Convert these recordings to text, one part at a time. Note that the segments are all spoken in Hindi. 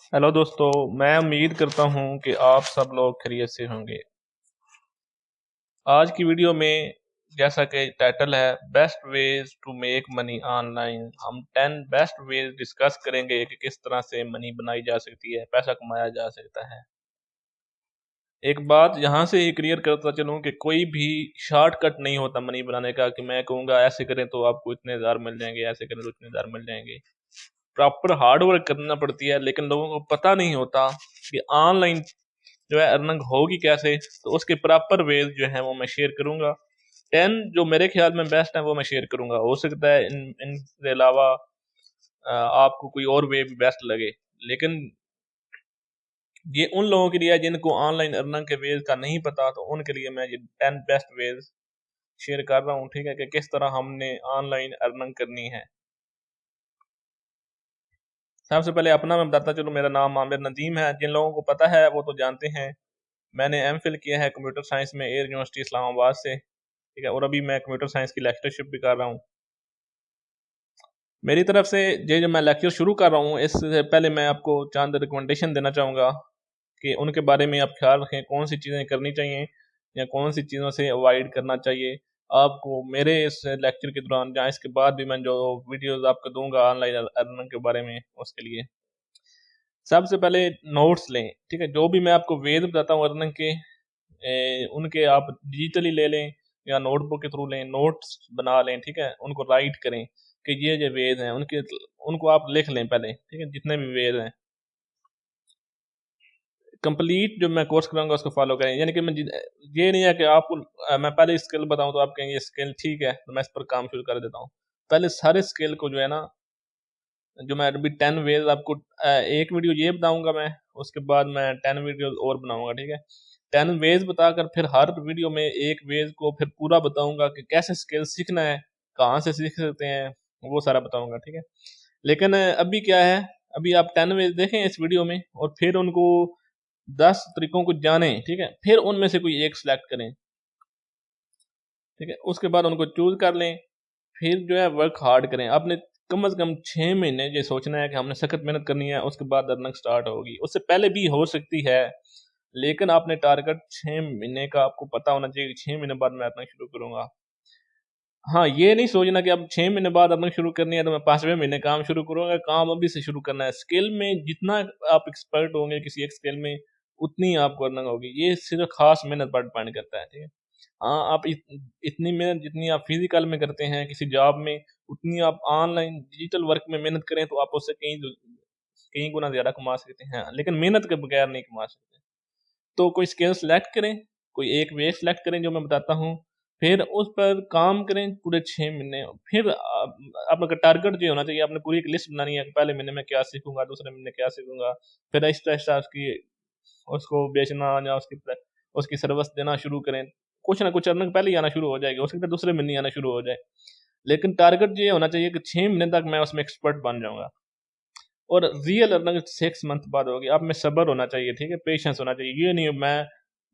हेलो दोस्तों, मैं उम्मीद करता हूं कि आप सब लोग खैरियत से होंगे। आज की वीडियो में जैसा कि टाइटल है best ways to make money online, हम 10 बेस्ट वेज डिस्कस करेंगे कि किस तरह से मनी बनाई जा सकती है, पैसा कमाया जा सकता है। एक बात यहाँ से ही क्लियर करता चलूँ कि कोई भी शॉर्टकट नहीं होता मनी बनाने का कि मैं कहूँगा ऐसे करें तो आपको इतने हज़ार मिल जाएंगे, ऐसे करें तो इतने हज़ार मिल जाएंगे। प्रॉपर हार्ड वर्क करना पड़ती है, लेकिन लोगों को पता नहीं होता कि ऑनलाइन जो है अर्निंग होगी कैसे। तो उसके प्रॉपर वेज जो है वो मैं शेयर करूंगा। 10 जो मेरे ख्याल में बेस्ट है वो मैं शेयर करूंगा। हो सकता है इनके अलावा आपको कोई और वे भी बेस्ट लगे, लेकिन ये उन लोगों के लिए है जिनको ऑनलाइन अर्निंग के वेज का नहीं पता, तो उनके लिए मैं ये 10 बेस्ट वेज शेयर कर रहा हूँ। ठीक है, कि किस तरह हमने ऑनलाइन अर्निंग करनी है। सबसे पहले अपना मैं बताता चलूँ, मेरा नाम आमिर नदीम है। जिन लोगों को पता है वो तो जानते हैं, मैंने एमफिल किया है कंप्यूटर साइंस में एयर यूनिवर्सिटी इस्लामाबाद से। ठीक है, और अभी मैं कंप्यूटर साइंस की लेक्चरशिप भी कर रहा हूँ। मेरी तरफ से ये जो मैं लेक्चर शुरू कर रहा हूँ, इससे पहले मैं आपको चंद रिकमेंडेशन देना चाहूँगा कि उनके बारे में आप ख्याल रखें, कौन सी चीज़ें करनी चाहिए या कौन सी चीज़ों से अवॉइड करना चाहिए आपको। मेरे इस लेक्चर के दौरान या इसके बाद भी मैं जो वीडियोज़ आपको दूंगा ऑनलाइन अर्निंग के बारे में, उसके लिए सबसे पहले नोट्स लें। ठीक है, जो भी मैं आपको वेद बताता हूँ अर्निंग के, उनके आप डिजिटली ले लें या नोटबुक के थ्रू लें, नोट्स बना लें। ठीक है, उनको राइट करें कि ये जो वेद हैं उनके, उनको आप लिख लें पहले। ठीक है, जितने भी वेद हैं कंप्लीट जो मैं कोर्स कराऊंगा उसको फॉलो करें। यानी कि ये नहीं है कि आपको मैं पहले स्किल बताऊं तो आप कहेंगे ये स्किल ठीक है तो मैं इस पर काम शुरू कर देता हूँ। पहले सारे स्किल को जो है ना, जो मैं अभी 10 वेज आपको एक वीडियो ये बताऊंगा मैं, उसके बाद मैं 10 वीडियो और बनाऊंगा। ठीक है, 10 वेज बताकर फिर हर वीडियो में एक वेज को फिर पूरा बताऊंगा कि कैसे स्किल सीखना है, कहाँ से सीख सकते हैं, वो सारा बताऊंगा। ठीक है, लेकिन अभी क्या है, अभी आप 10 वेज देखें इस वीडियो में और फिर उनको 10 तरीकों को जानें। ठीक है, फिर उनमें से कोई एक सिलेक्ट करें। ठीक है, उसके बाद उनको चूज कर लें। फिर जो है वर्क हार्ड करें। आपने कम से कम 6 महीने ये सोचना है कि हमने सख्त मेहनत करनी है, उसके बाद अर्निंग स्टार्ट होगी। उससे पहले भी हो सकती है, लेकिन आपने टारगेट 6 महीने का आपको पता होना चाहिए कि 6 महीने बाद मैं अर्निंग शुरू करूंगा। हाँ, ये नहीं सोचना कि अब 6 महीने बाद अर्निंग शुरू करनी है तो मैं 5वें महीने काम शुरू करूंगा। काम अभी से शुरू करना है। स्किल में जितना आप एक्सपर्ट होंगे किसी एक स्किल में, उतनी आपको अर्निंग होगी। ये सिर्फ खास मेहनत पर डिपेंड करता है। ठीक है, हाँ, आप इतनी मेहनत जितनी आप फिजिकल में करते हैं किसी जॉब में, उतनी आप ऑनलाइन डिजिटल वर्क में मेहनत करें तो आप उससे कहीं कहीं गुना ज़्यादा कमा सकते हैं, लेकिन मेहनत के बगैर नहीं कमा सकते। तो कोई स्किल सेलेक्ट करें, कोई एक वे सेलेक्ट करें जो मैं बताता हूँ, फिर उस पर काम करें पूरे 6 महीने। फिर आपका टारगेट जो होना चाहिए, आपने पूरी एक लिस्ट बनानी है कि पहले महीने में क्या सीखूंगा, दूसरे महीने क्या सीखूंगा, फिर आहिस्ता आहिस्ता उसकी उसको बेचना या उसकी सर्विस देना शुरू करें। कुछ ना कुछ अर्निंग पहले ही आना शुरू हो जाएगी, हो सकता है दूसरे महीने आना शुरू हो जाए, लेकिन टारगेट ये होना चाहिए कि 6 महीने तक मैं उसमें एक्सपर्ट बन जाऊंगा। और रियल अर्निंग 6 मंथ बाद होगी। आप में सब्र होना चाहिए। ठीक है, पेशेंस होना चाहिए। ये नहीं मैं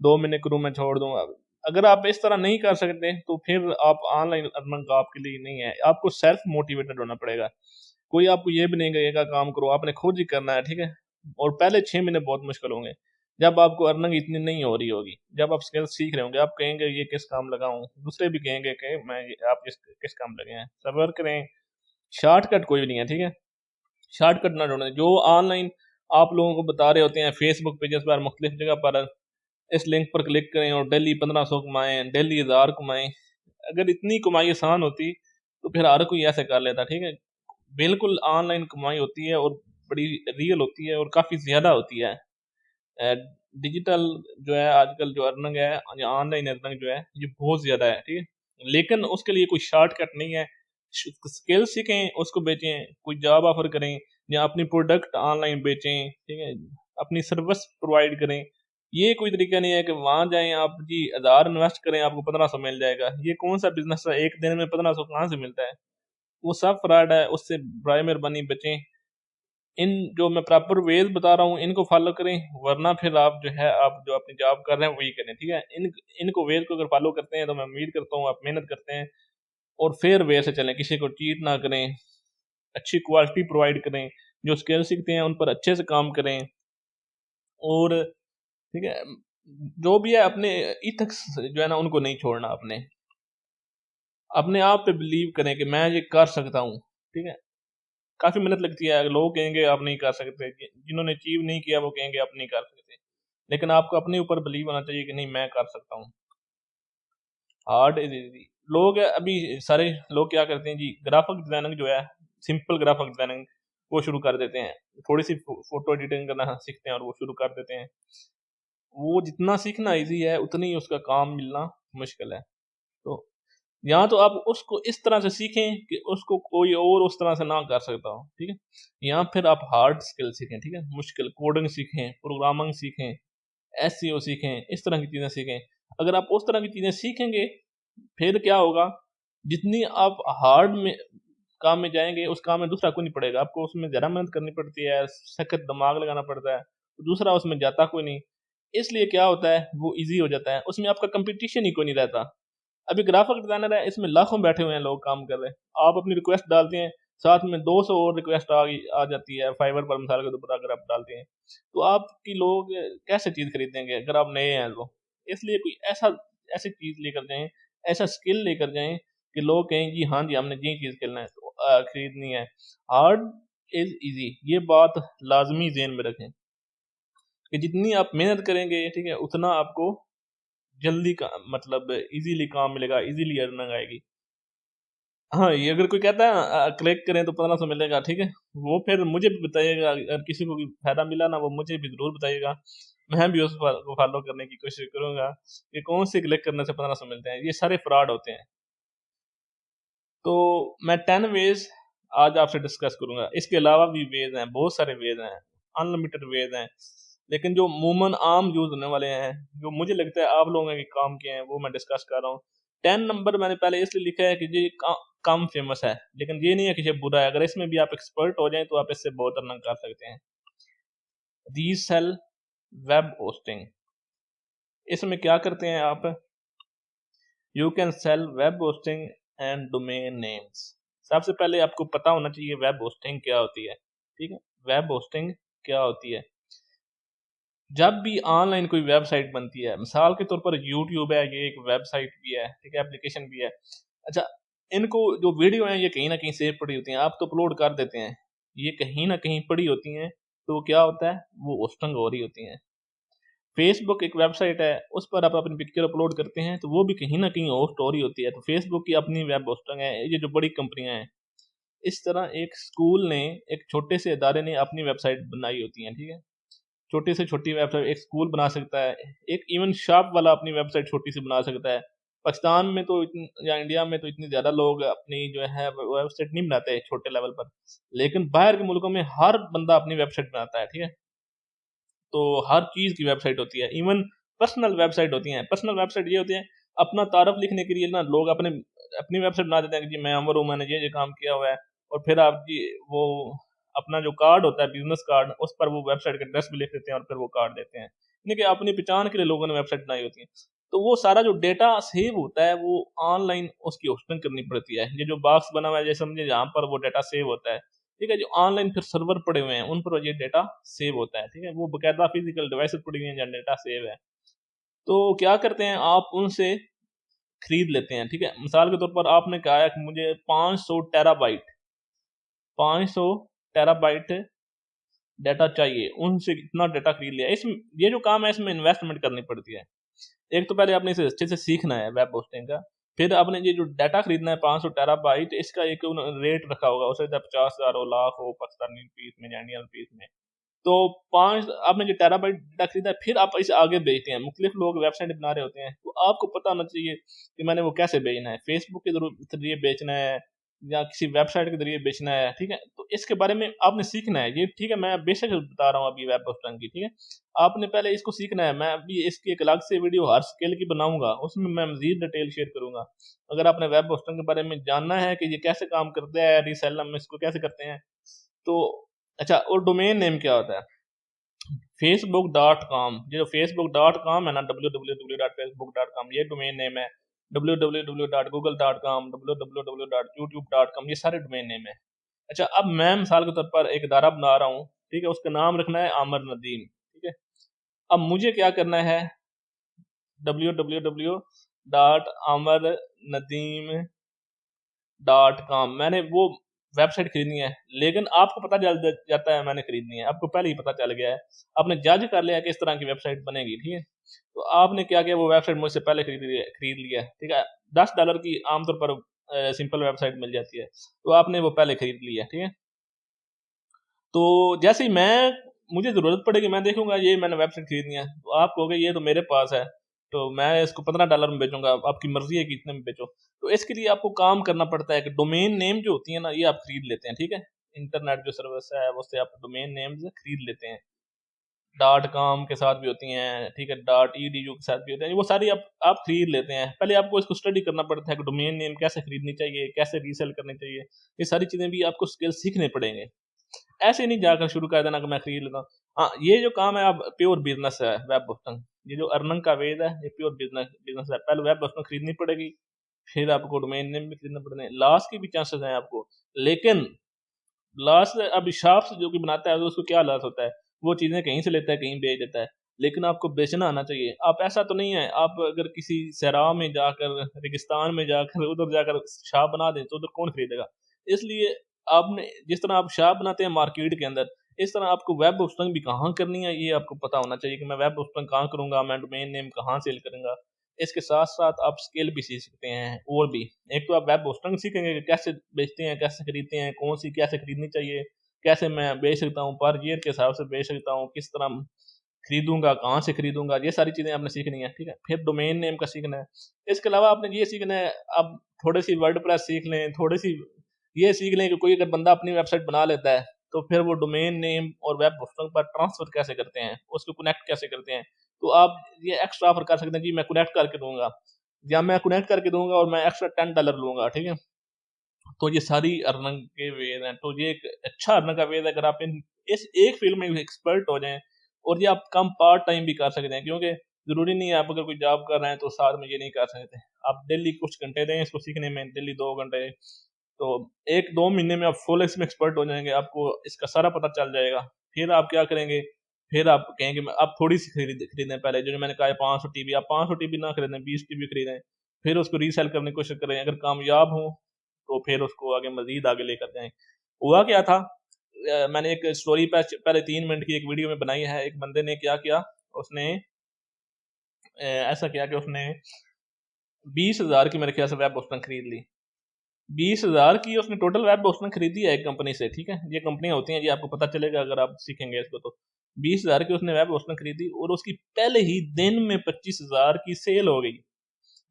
2 महीने करूँ मैं छोड़ दूंगा। अगर आप इस तरह नहीं कर सकते तो फिर आप ऑनलाइन अर्निंग आपके लिए नहीं है। आपको सेल्फ मोटिवेटेड होना पड़ेगा। कोई आपको ये भी नहीं कहेगा काम करो, आपने खुद ही करना है। ठीक है, और पहले 6 महीने बहुत मुश्किल होंगे जब आपको अर्निंग इतनी नहीं हो रही होगी। जब आप स्किल सीख रहे होंगे आप कहेंगे ये किस काम लगाऊं, दूसरे भी कहेंगे कि आप किस किस काम लगे हैं। सब्र करें, शॉर्टकट कोई भी नहीं है। ठीक है, शॉर्टकट ना ढूंढें। जो ऑनलाइन आप लोगों को बता रहे होते हैं फेसबुक पेजेस पर, मुख्तलिफ जगह पर, इस लिंक पर क्लिक करें और डेली 1500 कमाएं, डेली 1000 कमाएं। अगर इतनी कमाई आसान होती तो फिर हर कोई ऐसे कर लेता। ठीक है, बिल्कुल ऑनलाइन कमाई होती है और बड़ी रियल होती है और काफ़ी ज़्यादा होती है। डिजिटल जो है आजकल जो अर्निंग है या ऑनलाइन अर्निंग जो है ये बहुत ज़्यादा है। ठीक है, लेकिन उसके लिए कोई शॉर्टकट नहीं है। स्किल सीखें, उसको बेचें, कोई जॉब ऑफर करें या अपनी प्रोडक्ट ऑनलाइन बेचें। ठीक है, अपनी सर्विस प्रोवाइड करें। ये कोई तरीका नहीं है कि वहाँ जाएं आप जी 1000 इन्वेस्ट करें आपको 1500 मिल जाएगा। ये कौन सा बिजनेस है, एक दिन में 1500 कहाँ से मिलता है? वो सब फ्रॉड है। उससे बराए मेहरबानी बचें। इन जो मैं प्रॉपर वेज बता रहा हूँ इनको फॉलो करें, वरना फिर आप जो है आप जो अपनी जॉब कर रहे हैं वही करें। ठीक है, इनको वेज को अगर फॉलो करते हैं तो मैं उम्मीद करता हूँ आप मेहनत करते हैं और फेयर वे से चलें, किसी को चीट ना करें, अच्छी क्वालिटी प्रोवाइड करें, जो स्किल सीखते हैं उन पर अच्छे से काम करें, और ठीक है, जो भी है अपने इथिक्स जो है ना उनको नहीं छोड़ना, अपने आप पे बिलीव करें कि मैं ये कर सकता हूँ। ठीक है, काफ़ी मेहनत लगती है, लोग कहेंगे आप नहीं कर सकते, जिन्होंने अचीव नहीं किया वो कहेंगे आप नहीं कर सकते, लेकिन आपको अपने ऊपर बिलीव होना चाहिए कि नहीं मैं कर सकता हूँ। Hard is easy. लोग अभी सारे लोग क्या करते हैं जी, ग्राफिक डिजाइनिंग जो है, सिंपल ग्राफिक डिजाइनिंग वो शुरू कर देते हैं, थोड़ी सी फोटो एडिटिंग करना सीखते हैं और वो शुरू कर देते हैं। वो जितना सीखना इजी है उतनी ही उसका काम मिलना मुश्किल है। तो या तो आप उसको इस तरह से सीखें कि उसको कोई और उस तरह से ना कर सकता हो, ठीक है, या फिर आप हार्ड स्किल सीखें, ठीक है, मुश्किल कोडिंग सीखें, प्रोग्रामिंग सीखें, एसईओ सीखें, इस तरह की चीज़ें सीखें। अगर आप उस तरह की चीज़ें सीखेंगे, फिर क्या होगा, जितनी आप हार्ड में काम में जाएँगे, उस काम में दूसरा कोई नहीं पड़ेगा। आपको उसमें ज़्यादा मेहनत करनी पड़ती है, सख्त दिमाग लगाना पड़ता है, तो दूसरा उसमें जाता कोई नहीं। इसलिए क्या होता है, वो ईज़ी हो जाता है, उसमें आपका कॉम्पिटिशन ही कोई नहीं रहता। अभी ग्राफिक डिज़ाइनर है, इसमें लाखों बैठे हुए हैं लोग काम कर रहे हैं। आप अपनी रिक्वेस्ट डालते हैं, साथ में 200 और रिक्वेस्ट आ जाती है, फाइवर पर मिसाल के तौर पर अगर आप डालते हैं, तो आपकी लोग कैसे चीज़ खरीदेंगे अगर आप नए हैं तो? इसलिए कोई ऐसी चीज़ लेकर जाएँ, ऐसा स्किल लेकर जाएँ कि लोग कहें जी हाँ जी, हमने ये चीज़ खेलना है, तो खरीदनी है। हार्ड इज़ ईज़ी, ये बात लाज़मी ज़हन में रखें कि जितनी आप मेहनत करेंगे, ठीक है, उतना आपको जल्दी का मतलब ईज़िली काम मिलेगा, ईज़िली अर्निंग आएगी। हाँ, ये अगर कोई कहता है क्लिक करें तो 1500 मिलेगा, ठीक है? वो फिर मुझे भी बताइएगा, अगर किसी को भी फ़ायदा मिला ना, वो मुझे भी ज़रूर बताइएगा। मैं भी उस को फ़ॉलो करने की कोशिश करूँगा कि कौन से क्लिक करने से 1500 मिलते हैं। ये सारे फ्रॉड होते हैं। तो मैं 10 वेज़ आज आपसे डिस्कस करूँगा। इसके अलावा भी वेज़ हैं, बहुत सारे वेज़ हैं, अनलिमिटेड वेज़ हैं। लेकिन जो अमूमन आम यूज़ होने वाले हैं, जो मुझे लगता है आप लोगों के काम के हैं, वो मैं डिस्कस कर रहा हूँ। 10 नंबर मैंने पहले इसलिए लिखा है कि ये कम फेमस है, लेकिन ये नहीं है कि ये बुरा है। अगर इसमें भी आप एक्सपर्ट हो जाएँ, तो आप इससे बहुत अर्निंग कर सकते हैं। रीसेल वेब होस्टिंग, इसमें क्या करते हैं आप, you can sell web hosting and domain names. सबसे पहले आपको पता होना चाहिए वेब होस्टिंग क्या होती है, ठीक है? वेब होस्टिंग क्या होती है? जब भी ऑनलाइन कोई वेबसाइट बनती है, मिसाल के तौर पर यूट्यूब है, ये एक वेबसाइट भी है, ठीक है, एप्लीकेशन भी है। अच्छा, इनको जो वीडियो हैं ये कहीं न कहीं सेव पड़ी होती हैं, आप तो अपलोड कर देते हैं, ये कहीं न कहीं पड़ी होती हैं, तो क्या होता है, वो होस्टिंग हो रही होती हैं। फेसबुक एक वेबसाइट है, उस पर आप अपनी पिक्चर अपलोड करते हैं, तो वो भी कहीं न कहीं होस्ट हो रही होती है, तो फेसबुक की अपनी वेब होस्टिंग है, ये जो बड़ी कंपनियाँ हैं। इस तरह एक स्कूल ने, एक छोटे से इदारे ने अपनी वेबसाइट बनाई होती हैं, ठीक है? छोटी से छोटी वेबसाइट एक स्कूल बना सकता है, एक इवन शॉप वाला अपनी वेबसाइट छोटी सी बना सकता है। पाकिस्तान में तो या इंडिया में तो इतने ज़्यादा लोग अपनी जो है वेबसाइट नहीं बनाते छोटे लेवल पर, लेकिन बाहर के मुल्कों में हर बंदा अपनी वेबसाइट बनाता है, ठीक है? तो हर चीज़ की वेबसाइट होती है, इवन पर्सनल वेबसाइट होती हैं। पर्सनल वेबसाइट ये होती है, अपना तारुफ लिखने के लिए ना लोग अपनी वेबसाइट बना देते हैं कि जी मैं अमर हूँ, मैंने ये काम किया हुआ है, और फिर आप जी वो अपना जो कार्ड होता है, बिज़नेस कार्ड, उस पर वो वेबसाइट का एड्रेस भी लिख देते हैं और फिर वो कार्ड देते हैं। यानी कि अपनी पहचान के लिए लोगों ने वेबसाइट बनाई होती है। तो वो सारा जो डेटा सेव होता है, वो ऑनलाइन उसकी होस्टिंग करनी पड़ती है। ये जो बॉक्स बना हुआ है, जैसे समझिए जहाँ पर वो डेटा सेव होता है, ठीक है? जो ऑनलाइन फिर सर्वर पड़े हुए हैं, उन पर ये डेटा सेव होता है, ठीक है? वो बाकायदा फिज़िकल डिवाइसेज़ पड़ी हुई हैं जहाँ डेटा सेव है। तो क्या करते हैं, आप उनसे खरीद लेते हैं, ठीक है? मिसाल के तौर पर आपने कहा है कि मुझे 500 टेराबाइट डाटा चाहिए, उनसे इतना डाटा खरीद लिया। ये जो काम है इसमें इन्वेस्टमेंट करनी पड़ती है। एक तो पहले आपने इसे अच्छे से सीखना है वेब होस्टिंग का, फिर आपने ये जो डाटा खरीदना है 500 टेराबाइट, इसका एक रेट रखा होगा, हो सकता है 50,000 हो, लाख हो, पाकिस्तानी रुपीस में या इंडियन रुपीस में। तो 5 आपने जो टेराबाइट डाटा खरीदा है, फिर आप इसे आगे भेजते हैं। मुख्तलिफ लोग वेबसाइट बना रहे होते हैं, तो आपको पता होना चाहिए कि मैंने वो कैसे भेजना है, फेसबुक के ज़रिए बेचना है या किसी वेबसाइट के ज़रिए बेचना है, ठीक है? तो इसके बारे में आपने सीखना है। ये ठीक है, मैं बेशक बता रहा हूँ अभी वेब होस्टिंग की, ठीक है? आपने पहले इसको सीखना है। मैं अभी इसकी एक अलग से वीडियो हर स्किल की बनाऊँगा, उसमें मैं मज़ीद डिटेल शेयर करूँगा। अगर आपने वेब होस्टिंग के बारे में जानना है कि ये कैसे काम करता है, रीसेल हम इसको कैसे करते हैं, तो अच्छा, और डोमेन नेम क्या होता है? facebook.com, जो facebook.com है ना, www.facebook.com, ये डोमेन नेम है। www.google.com, www.youtube.com, ये सारे डोमेन नेम है। अच्छा, अब मैं मिसाल के तौर पर एक इदारा बना रहा हूँ, ठीक है, उसका नाम रखना है आमिर नदीम, ठीक है। अब मुझे क्या करना है, www.amirnadeem.com, मैंने वो वेबसाइट खरीदनी है, लेकिन आपको पता चल जाता है मैंने खरीदनी है, आपको पहले ही पता चल गया है, आपने जज कर लिया कि इस तरह की वेबसाइट बनेगी, ठीक है। तो आपने क्या किया, वो वेबसाइट मुझसे पहले खरीद लिया, ठीक है। $10 की आमतौर पर सिंपल वेबसाइट मिल जाती है, तो आपने वो पहले खरीद लिया, ठीक है। तो जैसे ही मुझे ज़रूरत पड़ेगी, मैं देखूंगा ये मैंने वेबसाइट खरीदनी है, तो आप कहोगे ये तो मेरे पास है, तो मैं इसको $15 में बेचूंगा, आपकी मर्जी है कि इतने में बेचो। तो इसके लिए आपको काम करना पड़ता है कि डोमेन नेम जो होती है ना, ये आप खरीद लेते हैं, ठीक है। इंटरनेट जो सर्विस है उससे आप डोमेन नेम खरीद लेते हैं, .com के साथ भी होती हैं, ठीक है, .edu के साथ भी होते हैं, वो सारी आप खरीद लेते हैं। पहले आपको इसको स्टडी करना पड़ता है कि डोमेन नेम कैसे खरीदनी चाहिए, कैसे रीसेल करनी चाहिए, ये सारी चीज़ें भी आपको स्किल सीखने पड़ेंगे। ऐसे नहीं जाकर शुरू कर देना कि मैं खरीद लेता हूँ। हाँ, ये जो काम है अब प्योर बिजनेस है वेब होस्टिंग, ये जो अर्निंग का वेद है, ये प्योर बिजनेस बिजनेस है। पहले वेब होस्टिंग खरीदनी पड़ेगी, फिर आपको डोमेन नेम भी खरीदना पड़ेंगे, लॉस के भी चांसेस हैं आपको, लेकिन लॉस अब शॉप्स जो भी बनाता है तो उसको क्या लॉस होता है, वो चीज़ें कहीं से लेता है कहीं बेच देता है, लेकिन आपको बेचना आना चाहिए। आप ऐसा तो नहीं है, आप अगर किसी सहरा में जाकर, रेगिस्तान में जाकर, उधर जाकर शॉप बना दें तो उधर कौन खरीदेगा। इसलिए आपने जिस तरह आप शॉप बनाते हैं मार्केट के अंदर, इस तरह आपको वेब होस्टिंग भी कहाँ करनी है ये आपको पता होना चाहिए कि मैं वेब होस्टिंग कहाँ करूँगा, मैं डोमेन नेम कहाँ सेल करूँगा। इसके साथ-साथ आप स्किल भी सीख सकते हैं और भी। एक तो आप वेब होस्टिंग सीखेंगे कि कैसे बेचते हैं, कैसे खरीदते हैं, कौन-सी कैसे खरीदनी चाहिए, कैसे मैं बेच सकता हूँ, पर ईयर के हिसाब से बेच सकता हूँ, किस तरह खरीदूँगा, कहाँ से खरीदूँगा, ये सारी चीज़ें आपने सीखनी है, ठीक है। फिर डोमेन नेम का सीखना है। इसके अलावा आपने ये सीखना है, आप थोड़ी-सी वर्डप्रेस सीख लें, थोड़ी-सी ये सीख लें कि कोई अगर बंदा अपनी वेबसाइट बना लेता है, तो फिर वो डोमेन नेम और वेब होस्टिंग पर ट्रांसफ़र कैसे करते हैं, उसको कनेक्ट कैसे करते हैं। तो आप ये एक्स्ट्रा ऑफ़र कर सकते हैं, जी मैं कनेक्ट करके दूँगा, या मैं कनेक्ट करके दूँगा और मैं एक्स्ट्रा $10 लूँगा, ठीक है। तो ये सारी अर्निंग के वेज़ हैं, तो ये एक अच्छा अर्निंग का वेज़ है, अगर आप इस एक फ़ील्ड में एक्सपर्ट हो जाएँ, और ये आप काम पार्ट टाइम भी कर सकते हैं, क्योंकि ज़रूरी नहीं है आप अगर कोई जॉब कर रहे हैं तो साथ में ये नहीं कर सकते। आप डेली कुछ घंटे दें इसको सीखने में, डेली 2 घंटे, तो 1-2 महीने में आप फुल इसमें एक्सपर्ट हो जाएँगे, आपको इसका सारा पता चल जाएगा। फिर आप क्या करेंगे, फिर आप कहेंगे मैं आप थोड़ी-सी खरीदें पहले, जो मैंने कहा है 500 टीबी, आप 500 टीबी ना खरीदें, 20 टीबी खरीदें, फिर उसको रीसेल करने की कोशिश करें, अगर कामयाब हों, तो फिर उसको आगे मज़ीद आगे लेकर जाएँ। हुआ क्या था, मैंने एक स्टोरी पहले 3 मिनट की एक वीडियो में बनाई है, एक बंदे ने क्या किया, उसने ऐसा किया कि उसने 20,000 की मेरे ख्याल से वेब होस्टिंग खरीद ली। 20,000 की उसने टोटल वेब होस्टिंग खरीदी है एक कंपनी से, ठीक है? ये कंपनियाँ होती हैं, ये आपको पता चलेगा अगर आप सीखेंगे इसको तो। 20,000 की उसने वेब होस्टिंग खरीदी और उसकी पहले ही दिन में 25,000 की सेल हो गई।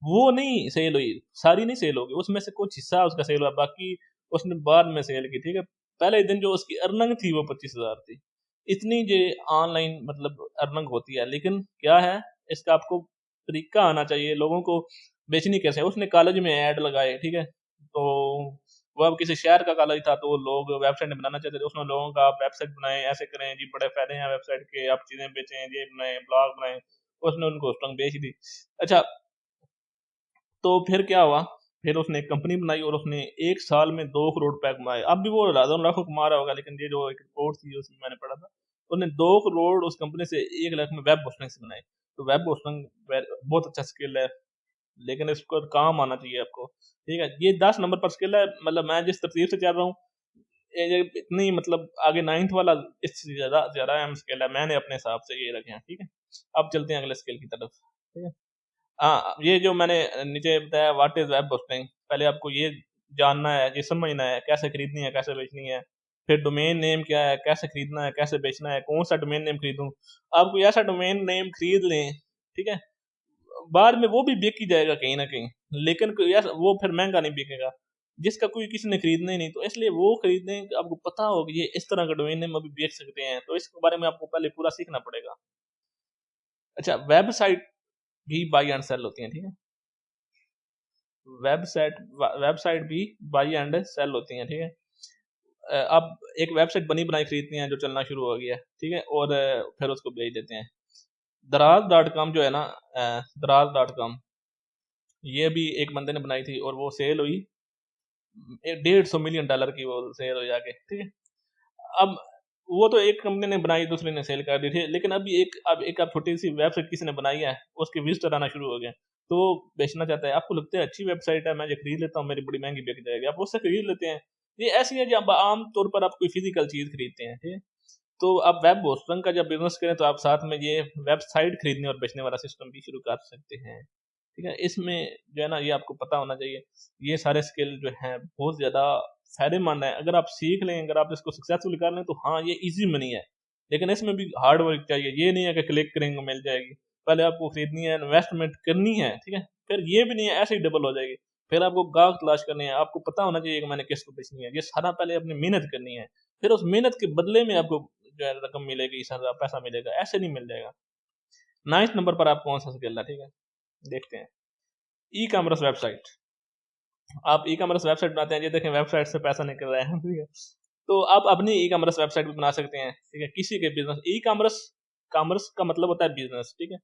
वो नहीं सेल हुई, सारी नहीं सेल हो गई, उसमें से कुछ हिस्सा उसका सेल हुआ, बाकी उसने बाद में सेल की, ठीक है? पहले दिन जो उसकी अर्निंग थी वो 25,000 थी। इतनी जे ऑनलाइन मतलब अर्निंग होती है, लेकिन क्या है, इसका आपको तरीका आना चाहिए, लोगों को बेचनी कैसे है। उसने कॉलेज में ऐड लगाए, ठीक है? तो वो अब किसी शहर का कॉलेज था, तो लोग वेबसाइट बनाना चाहते थे, उसमें लोगों का आप वेबसाइट बनाएँ, ऐसे करें जी, बड़े फ़ायदे हैं वेबसाइट के, आप चीज़ें बेचें, ये बनाएँ, ब्लॉग बनाएँ, उसने उनको होस्टिंग बेच दी। अच्छा, तो फिर क्या हुआ, फिर उसने एक कंपनी बनाई और उसने 1 साल में 2 करोड़ रुपए कमाए। अब भी वो हज़ारों लाखों कमा रहा होगा, लेकिन ये जो एक रिपोर्ट थी उसमें मैंने पढ़ा था, उसने 2 करोड़ उस कंपनी से 1 लाख में वेब होस्टिंग से बनाए। तो वेब होस्टिंग बहुत अच्छा स्किल है, लेकिन इसको काम आना चाहिए आपको, ठीक है? ये 10 नंबर पर स्किल है, मतलब मैं जिस तरतीब से चल रहा हूँ, ये इतनी मतलब आगे 9th वाला इससे ज़्यादा ज़्यादा अहम स्किल है, मैंने अपने हिसाब से ये रखे हैं, ठीक है? अब चलते हैं अगले स्किल की तरफ, ठीक है? हाँ, ये जो मैंने नीचे बताया व्हाट इज़ वेब होस्टिंग, पहले आपको ये जानना है, ये समझना है, कैसे खरीदनी है, कैसे बेचनी है। फिर डोमेन नेम क्या है, कैसे खरीदना है, कैसे बेचना है, कौन-सा डोमेन नेम खरीदूँ। आप कोई ऐसा डोमेन नेम खरीद लें, ठीक है? बाद में वो भी बिक ही जाएगा कहीं न कहीं, लेकिन कोई ऐसा वो फिर महँगा नहीं बिकेगा, जिसका कोई किसी ने खरीदना ही नहीं। तो इसलिए वो खरीदें कि आपको पता हो कि ये इस तरह का डोमेन नेम अभी बेच सकते हैं, तो इसके बारे में आपको पहले पूरा सीखना पड़ेगा। अच्छा, वेबसाइट भी बाय एंड सेल होती हैं, ठीक है? वेबसाइट भी बाई एंड सेल होती हैं, ठीक है? अब एक वेबसाइट बनी बनाई खरीदते हैं जो चलना शुरू हो गया है, ठीक है? और फिर उसको बेच देते हैं। दराज डॉट कॉम जो है ना, दराज डॉट कॉम, ये भी एक बंदे ने बनाई थी और वो सेल हुई $150 मिलियन की वो सेल हो जाके, ठीक है। अब वो तो एक कंपनी ने बनाई, दूसरे ने सेल कर दी थी, लेकिन अब एक आप छोटी-सी वेबसाइट किसी ने बनाई है, उसके विज़िटर आना शुरू हो गए, तो वो बेचना चाहता है। आपको लगता है अच्छी वेबसाइट है, मैं ये खरीद लेता हूँ, मेरी बड़ी महँगी बिक जाएगी, आप उससे खरीद लेते हैं। ये ऐसी है जब आम तौर पर आप कोई फ़िज़िकल चीज़ खरीदते हैं, ठीक है? तो आप वेब होस्टिंग का जब बिज़नेस करें, तो आप साथ में ये वेबसाइट खरीदने और बेचने वाला सिस्टम भी शुरू कर सकते हैं, ठीक है? इसमें जो है ना, ये आपको पता होना चाहिए, ये सारे स्किल जो हैं बहुत ज़्यादा फ़ायदेमंद हैं। अगर आप सीख लें, अगर आप इसको सक्सेसफुल कर लें, तो हाँ, ये ईज़ी मनी है। लेकिन इसमें भी हार्ड वर्क चाहिए, ये नहीं है कि क्लिक करेंगे मिल जाएगी। पहले आपको खरीदनी है, इन्वेस्टमेंट करनी है, ठीक है? फिर ये भी नहीं है ऐसे ही डबल हो जाएगी। फिर आपको गाहक तलाश करने हैं, आपको पता होना चाहिए कि मैंने किसको बेचनी है। ये सारा पहले अपनी मेहनत करनी है, फिर उस मेहनत के बदले में आपको जो है रकम मिलेगी, सारा पैसा मिलेगा, ऐसे नहीं मिल जाएगा। 9th नंबर पर आप कौन-सा स्किल है, ठीक है? देखते हैं। E-commerce website. आप ई-कॉमर्स वेबसाइट बनाते हैं, ये देखें वेबसाइट से पैसा निकल रहा है, ठीक है? तो आप अपनी ई-कॉमर्स वेबसाइट भी बना सकते हैं, ठीक है? किसी के बिज़नेस ई-कॉमर्स कॉमर्स का मतलब होता है बिज़नेस, ठीक है?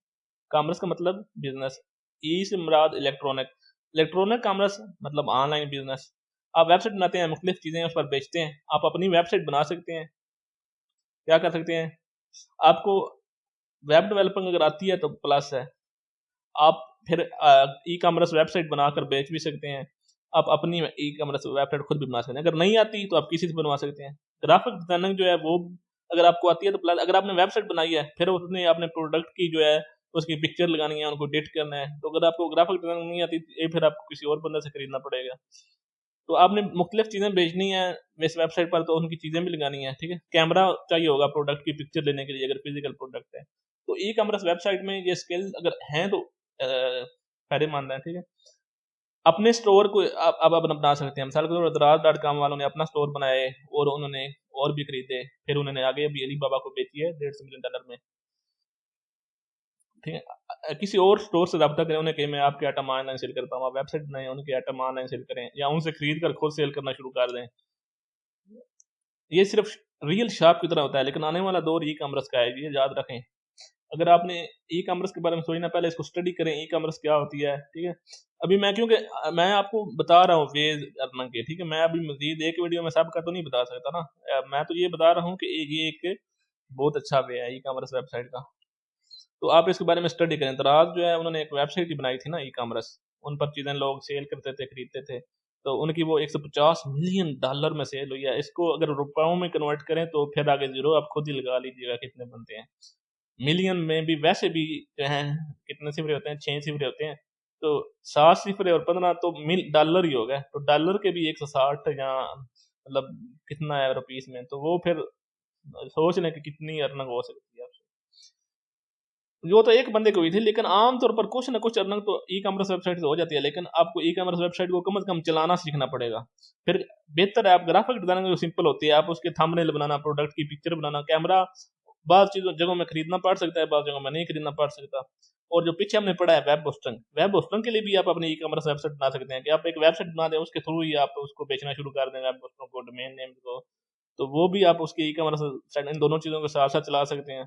कॉमर्स का मतलब बिज़नेस, ई से मुराद इलेक्ट्रॉनिक, इलेक्ट्रॉनिक कॉमर्स मतलब ऑनलाइन बिज़नेस। आप वेबसाइट बनाते हैं, मुख्तलिफ चीज़ें उस पर बेचते हैं, आप अपनी वेबसाइट बना सकते हैं। क्या कर सकते हैं? आपको वेब डेवलपिंग अगर आती है तो प्लस है। आप फिर ई-कॉमर्स वेबसाइट बनाकर बेच भी सकते हैं। आप अपनी ई-कॉमर्स वेबसाइट खुद भी बना सकते हैं। अगर नहीं आती तो आप किसी से बनवा सकते हैं। ग्राफ़िक डिज़ाइनिंग जो है वो अगर आपको आती है तो प्लस, अगर आपने वेबसाइट बनाई है, फिर उसमें आपने प्रोडक्ट की जो है उसकी पिक्चर लगानी है, उनको एडिट करना है। तो अगर आपको ग्राफ़िक डिज़ाइनिंग नहीं आती, ये फिर आपको किसी और बंदे से खरीदना पड़ेगा। तो आपने मुख्तलिफ चीज़ें बेचनी है इस वेबसाइट पर, तो उनकी चीज़ें भी लगानी है, ठीक है? कैमरा चाहिए होगा प्रोडक्ट की पिक्चर लेने के लिए अगर फिज़िकल प्रोडक्ट है। तो ई-कॉमर्स वेबसाइट में ये स्किल अगर हैं तो फ़ायदेमंद है, ठीक है? अपने स्टोर को आप अपना बना सकते हैं। मिसाल के तौर पर दराज़.com वालों ने अपना स्टोर बनाए और उन्होंने और भी खरीदे, फिर उन्होंने आगे अभी अलीबाबा को बेची है $150 मिलियन में, ठीक है? किसी और स्टोर से राब्ता करें, उन्हें कहें मैं आपके आइटम ऑनलाइन सेल करता हूँ, आप वेबसाइट बनाएँ, उनके आइटम ऑनलाइन सेल करें या उनसे खरीद कर खुद सेल करना शुरू कर दें। ये सिर्फ़ रियल शॉप की तरह होता है, लेकिन आने वाला दौर ई-कॉमर्स का है, ये याद रखें। अगर आपने ई-कॉमर्स के बारे में सोचना, पहले इसको स्टडी करें, ई-कॉमर्स क्या होती है, ठीक है? अभी मैं क्योंकि मैं आपको बता रहा हूँ वेज़ अर्निंग के, ठीक है? मैं अभी मज़ीद एक वीडियो में सबका तो नहीं बता सकता ना। मैं तो ये बता रहा हूँ कि ये एक बहुत अच्छा वे है ई-कॉमर्स वेबसाइट का। तो आप इसके बारे में स्टडी करें। दराज़ जो है उन्होंने एक वेबसाइट ही बनाई थी ना ई-कॉमर्स, उन पर चीज़ें लोग सेल करते थे, खरीदते थे। तो उनकी वो $150 मिलियन में सेल हुई है। इसको अगर रुपयों में कन्वर्ट करें तो फिर आगे ज़ीरो आप खुद ही लगा लीजिएगा कितने बनते हैं। मिलियन में भी वैसे भी जो हैं कितने सिफ़रें होते हैं, 6 सिफ़रें होते हैं। तो 7 सिफ़रें और 15 तो मिल डॉलर ही हो गए। तो डॉलर के भी 160 या मतलब कितना है रुपीस में, तो वो फिर सोच लें कि कितनी अर्निंग हो सकती है आपसे। वो तो एक बंदे को हुई थी, लेकिन आम तौर पर कुछ ना कुछ अर्निंग तो ई-कॉमर्स वेबसाइट से हो जाती है, लेकिन आपको ई-कॉमर्स वेबसाइट को कम से कम चलाना सीखना पड़ेगा। फिर बेहतर है आप ग्राफिक डिज़ाइनिंग जो सिंपल होती है, आप उसके थंबनेल बनाना, प्रोडक्ट की पिक्चर बनाना, कैमरा बाज़ चीज़ों जगहों में खरीदना पड़ सकता है, बाज़ जगहों में नहीं खरीदना पड़ सकता। और जो पीछे हमने पढ़ा है वेब होस्टिंग के लिए भी आप अपनी ई-कॉमर्स वेबसाइट बना सकते हैं कि आप एक वेबसाइट बना दें, उसके थ्रू ही आप उसको बेचना शुरू कर दें वेब होस्टिंग को, डोमेन नेम को। तो वो भी आप उसकी ई-कॉमर्स साइट इन दोनों चीज़ों को साथ-साथ चला सकते हैं।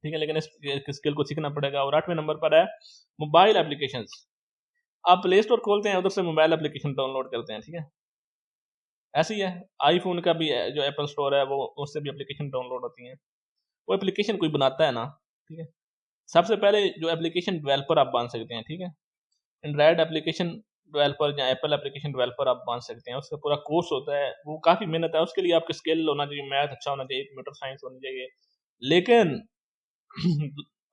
ठीक है, लेकिन इस स्किल को सीखना पड़ेगा। और 8वें नंबर पर है मोबाइल एप्लीकेशंस। आप प्ले स्टोर खोलते हैं, उधर से मोबाइल एप्लीकेशन डाउनलोड करते हैं, ठीक है? ऐसे ही है, आईफ़ोन का भी जो एप्पल स्टोर है, वो उससे भी एप्लीकेशन डाउनलोड होती हैं। वो एप्लीकेशन कोई बनाता है ना, ठीक है? सबसे पहले जो एप्लीकेशन डेवलपर आप बन सकते हैं, ठीक है? एंड्रॉयड एप्लीकेशन डेवलपर या एप्पल एप्लीकेशन डेवलपर आप बन सकते हैं। उसका पूरा कोर्स होता है, वो काफ़ी मेहनत है, उसके लिए आपका स्किल होना चाहिए, मैथ अच्छा होना चाहिए, कंप्यूटर साइंस होनी चाहिए। लेकिन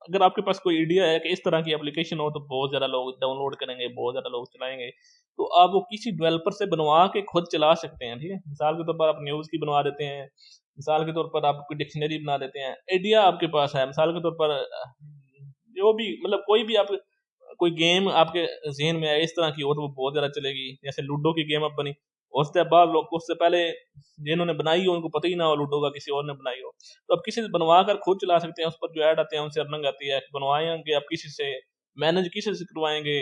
अगर आपके पास कोई आइडिया है कि इस तरह की एप्लीकेशन हो तो बहुत ज़्यादा लोग डाउनलोड करेंगे, बहुत ज़्यादा लोग चलाएँगे, तो आप वो किसी डेवलपर से बनवा के खुद चला सकते हैं, ठीक है? मिसाल के तौर पर आप न्यूज़ की बनवा देते हैं, मिसाल के तौर पर आप कोई डिक्शनरी बना देते हैं, आइडिया आपके पास है, मिसाल के तौर पर जो भी मतलब कोई भी आप कोई गेम आपके ज़हन में है इस तरह की हो तो वो बहुत ज़्यादा चलेगी, जैसे लूडो की गेम अब बनी, उससे बाद लोग उससे पहले जिन्होंने बनाई हो उनको पता ही ना हो लूडो का किसी और ने बनाई हो। तो आप किसी से बनवा कर खुद चला सकते हैं, उस पर जो ऐड आते हैं उनसे अर्निंग आती है, बनवाएँगे आप किसी से, मैनेज किसी से करवाएँगे,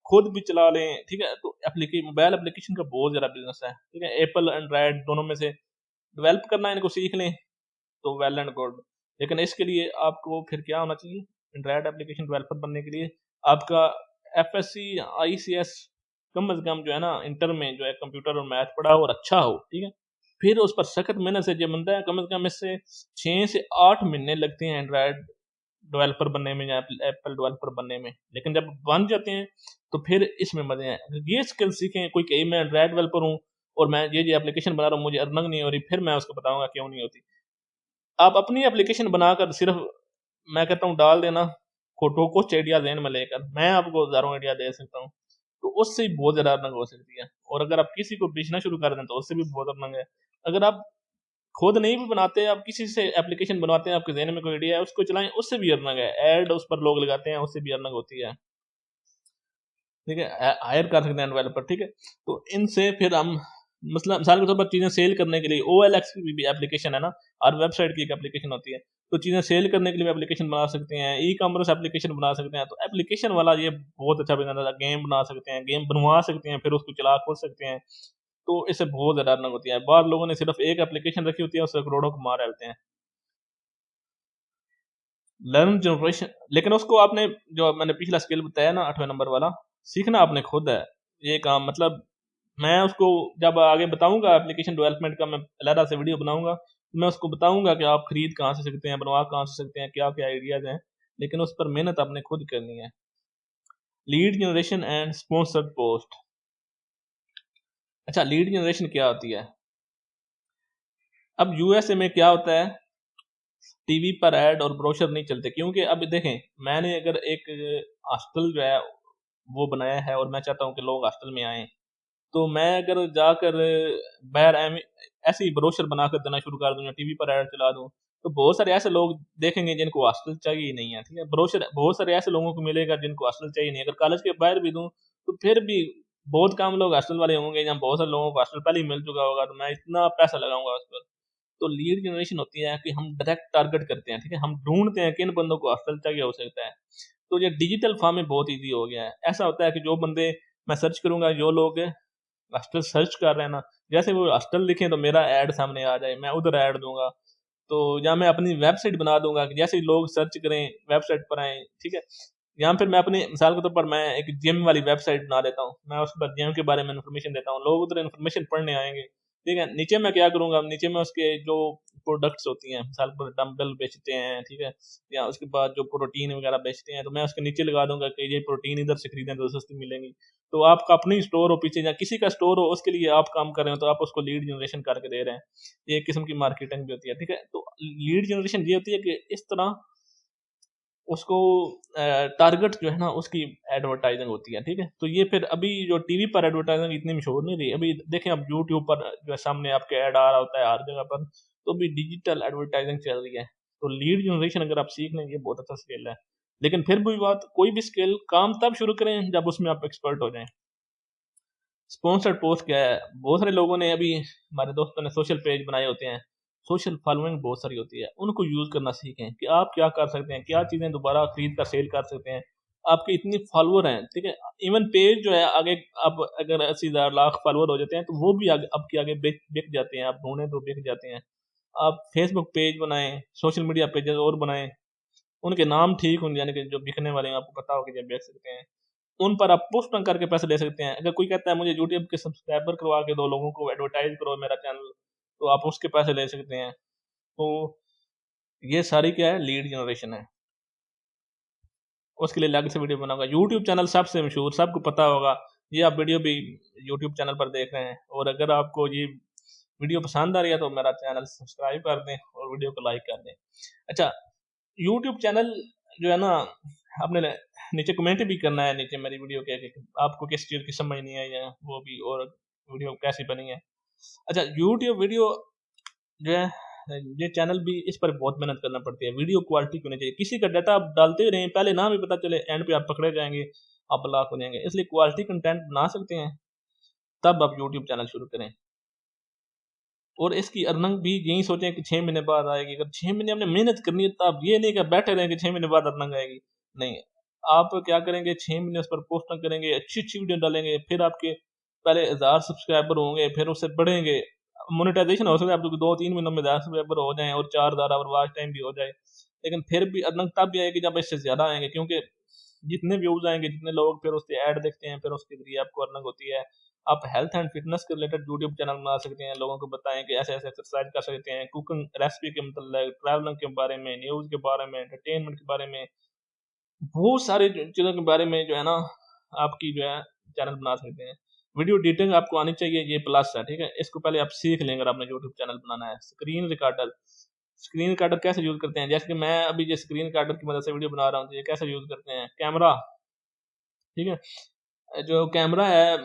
खुद भी चला लें, ठीक है? तो मोबाइल एप्लीकेशन का बहुत ज़्यादा बिज़नेस है, ठीक है? एप्पल, एंड्रॉयड दोनों में से डेवलप करना है, इनको सीख लें तो वेल एंड गुड। लेकिन इसके लिए आपको फिर क्या होना चाहिए? एंड्रॉयड एप्लीकेशन डेवलपर बनने के लिए आपका एफएससी, आईसीएस कम से कम जो है ना इंटर में जो है कंप्यूटर और मैथ पढ़ा हो और अच्छा हो, ठीक है। फिर उस पर सख्त मेहनत से जो बनता है, कम से कम इससे 6 से 8 महीने लगते हैं एंड्रॉयड डेवलपर बनने में या एप्पल डेवलपर बनने में। लेकिन जब बन जाते हैं तो फिर इसमें मजे हैं। अगर ये स्किल सीखें, कोई कहे मैं एंड्रॉयड डेवलपर हूँ और मैं ये एप्लीकेशन बना रहा हूँ, मुझे अर्निंग नहीं हो रही, फिर मैं उसको बताऊंगा क्यों नहीं होती। आप अपनी एप्लीकेशन बनाकर सिर्फ, मैं कहता हूँ, डाल देना फोटो, कुछ आइडिया जहन में लेकर, मैं आपको हजारों आइडिया दे सकता हूँ, तो उससे भी बहुत ज्यादा अर्निंग हो सकती है। और अगर आप किसी को बेचना शुरू कर दें तो उससे भी बहुत अर्निंग है। अगर आप खुद नहीं भी बनाते, आप किसी से एप्लीकेशन बनवाते हैं, आपके जहन में कोई आइडिया है, उसको चलाएं, उससे भी अर्निंग है। ऐड उस पर लोग लगाते हैं, उससे भी अर्निंग होती है, ठीक है। हायर कर सकते हैं डेवलपर, ठीक है। तो इनसे फिर हम, मतलब मिसाल के तौर पर चीज़ें सेल करने के लिए OLX की भी एप्लीकेशन है ना, हर वेबसाइट की एक एप्लीकेशन होती है, तो चीज़ें सेल करने के लिए भी एप्लीकेशन बना सकते हैं, ई कॉमर्स एप्लीकेशन बना सकते हैं। तो एप्लीकेशन वाला ये बहुत अच्छा बिजनेस है। गेम बना सकते हैं, गेम बनवा सकते हैं, फिर उसको चला खोल सकते हैं, तो इससे बहुत ज़्यादा अर्निंग होती है। बाहर लोगों ने सिर्फ एक एप्लीकेशन रखी होती है, उससे करोड़ों कमा रहे होते हैं। लर्न जनरेशन, लेकिन उसको आपने, जो मैंने पिछला स्किल बताया ना 8वें नंबर वाला, सीखना आपने खुद है ये काम। मतलब मैं उसको जब आगे बताऊंगा, एप्लीकेशन डेवलपमेंट का मैं अलग से वीडियो बनाऊंगा, मैं उसको बताऊंगा कि आप खरीद कहाँ से सकते हैं, बनवा कहाँ से सकते हैं, क्या क्या आइडियाज हैं, लेकिन उस पर मेहनत आपने खुद करनी है। Lead generation and sponsored post. अच्छा, लीड जनरेशन क्या होती है? अब USA में क्या होता है, टीवी पर ऐड और ब्रोशर नहीं चलते, क्योंकि अब देखें, मैंने अगर एक हॉस्टल जो है वो बनाया है और मैं चाहता हूँ कि लोग हॉस्टल में आएं, तो मैं अगर जाकर बाहर ऐसे ही ब्रोशर बनाकर देना शुरू कर दूं या टीवी पर ऐड चला दूं, तो बहुत सारे ऐसे लोग देखेंगे जिनको हॉस्टल चाहिए ही नहीं है, ठीक है। ब्रोशर बहुत सारे ऐसे लोगों को मिलेगा जिनको हॉस्टल चाहिए नहीं। अगर कॉलेज के बाहर भी दूं तो फिर भी बहुत कम लोग हॉस्टल वाले होंगे, या बहुत सारे लोगों को हॉस्टल पहले ही मिल चुका होगा, तो मैं इतना पैसा लगाऊंगा उस पर। तो लीड जनरेशन होती है कि हम डायरेक्ट टारगेट करते हैं, ठीक है, हम ढूंढते हैं किन बंदों को हॉस्टल चाहिए हो सकता है। तो ये डिजिटल फॉर्म में बहुत ईजी हो गया है। ऐसा होता है कि जो बंदे मैं सर्च करूंगा, जो लोग हॉस्टल सर्च कर रहे हैं ना, जैसे वो हॉस्टल लिखें तो मेरा ऐड सामने आ जाए, मैं उधर ऐड दूंगा। तो या मैं अपनी वेबसाइट बना दूंगा कि जैसे ही लोग सर्च करें वेबसाइट पर आए, ठीक है। या फिर मैं अपनी मिसाल के तौर पर मैं एक जिम वाली वेबसाइट बना देता हूँ, मैं उस पर जिम के बारे में इन्फॉर्मेशन देता हूँ, लोग उधर इन्फॉर्मेशन पढ़ने आएंगे, ठीक है। नीचे मैं क्या करूंगा, नीचे में उसके जो प्रोडक्ट्स होती हैं, मिसाल पर डम्बल बेचते हैं, ठीक है, या उसके बाद जो प्रोटीन वगैरह बेचते हैं, तो मैं उसके नीचे लगा दूंगा कि ये प्रोटीन इधर से खरीदें तो सस्ती मिलेंगी। तो आपका अपनी स्टोर हो पीछे या किसी का स्टोर हो, उसके लिए आप काम कर रहे हो, तो आप उसको लीड जनरेशन करके दे रहे हैं। ये एक किस्म की मार्केटिंग भी होती है, ठीक है। तो लीड जनरेशन ये होती है कि इस तरह उसको टारगेट जो है ना उसकी एडवर्टाइजिंग होती है, ठीक है। तो ये फिर अभी जो टीवी पर एडवर्टाइजिंग इतनी मशहूर नहीं रही, अभी देखें अब यूट्यूब पर जो है सामने आपके ऐड आ रहा होता है हर जगह पर, तो अभी डिजिटल एडवर्टाइजिंग चल रही है। तो लीड जनरेशन अगर आप सीख लें, ये बहुत अच्छा स्किल है। लेकिन फिर भी बात, कोई भी स्किल काम तब शुरू करें जब उसमें आप एक्सपर्ट हो जाएं। स्पॉन्सर्ड पोस्ट क्या है? बहुत सारे लोगों ने, अभी हमारे दोस्तों ने सोशल पेज बनाए होते हैं, सोशल फॉलोइंग बहुत सारी होती है, उनको यूज करना सीखें कि आप क्या कर सकते हैं, क्या चीजें दोबारा खरीद कर सेल कर सकते हैं। आपके इतनी फॉलोअर हैं, ठीक है, इवन पेज जो है आगे, अब अगर 80,000 लाख फॉलोअर हो जाते हैं तो वो भी आगे आपके आगे बिक बिक जाते हैं, आप ढूंढें तो बिक जाते हैं। आप फेसबुक पेज बनाएं, सोशल मीडिया पेजेस और बनाएं, उनके नाम ठीक होंगे, यानी कि जो बिकने वाले हैं आपको पता हो कि जब बेच सकते हैं, उन पर आप पोस्ट करके पैसे ले सकते हैं। अगर कोई कहता है मुझे यूट्यूब के सब्सक्राइबर करवा के दो, लोगों को एडवर्टाइज करो मेरा चैनल, तो आप उसके पैसे ले सकते हैं। तो ये सारी क्या है, लीड जनरेशन है। उसके लिए अलग से वीडियो बनाऊंगा। यूट्यूब चैनल सबसे मशहूर, सबको पता होगा, ये आप वीडियो भी यूट्यूब चैनल पर देख रहे हैं, और अगर आपको ये वीडियो पसंद आ रही है तो मेरा चैनल सब्सक्राइब कर दें और वीडियो को लाइक कर दें। अच्छा, यूट्यूब चैनल जो है ना, आपने नीचे कमेंट भी करना है नीचे मेरी वीडियो के कि आपको किस चीज़ की समझ नहीं आई है, वो भी, और वीडियो कैसी बनी है। अच्छा, यूट्यूब वीडियो जो है, ये चैनल भी, इस पर बहुत मेहनत करना पड़ती है, वीडियो क्वालिटी होनी चाहिए। किसी का डाटा आप डालते रहें, पहले ना भी पता चले, एंड पे आप पकड़े जाएंगे, आप ब्लॉक हो जाएंगे। इसलिए क्वालिटी कंटेंट बना सकते हैं तब आप यूट्यूब चैनल शुरू करें। और इसकी अर्निंग भी यही सोचें कि 6 महीने बाद आएगी। अगर 6 महीने हमने मेहनत करनी है, तब ये नहीं कि बैठे रहें कि 6 महीने बाद अर्निंग आएगी, नहीं। आप क्या करेंगे, 6 महीने उस पर पोस्ट करेंगे, अच्छी अच्छी वीडियो डालेंगे, फिर आपके पहले 1000 सब्सक्राइबर होंगे, फिर उससे बढ़ेंगे, मोनेटाइजेशन हो सकता है आपको 2-3 महीनों में 1000 सब्सक्राइबर हो जाएं और 4000 और वॉच टाइम भी हो जाए। लेकिन फिर भी अर्निंग तब भी आएगी जब इससे ज़्यादा आएंगे, क्योंकि जितने व्यूज आएंगे, जितने लोग फिर उससे ऐड देखते हैं, फिर उसके जरिए आपको अर्निंग होती है। आप हेल्थ एंड फिटनेस के रिलेटेड यूट्यूब चैनल बना सकते हैं, लोगों को बताएं कि ऐसे ऐसे एक्सरसाइज कर सकते हैं, कुकिंग रेसिपी के मतलब, ट्रैवलिंग के बारे में, न्यूज़ के बारे में, एंटरटेनमेंट के बारे में, बहुत सारी चीज़ों के बारे में जो है ना आपकी जो है चैनल बना सकते हैं। वीडियो एडिटिंग आपको आनी चाहिए, ये प्लस है, ठीक है। इसको पहले आप सीख लें अगर आपने यूट्यूब चैनल बनाना है। स्क्रीन रिकॉर्डर कैसे यूज़ करते हैं, जैसे कि मैं अभी ये स्क्रीन रिकॉर्डर की मदद से वीडियो बना रहा हूँ, तो ये कैसे यूज़ करते हैं, कैमरा, ठीक है। जो कैमरा है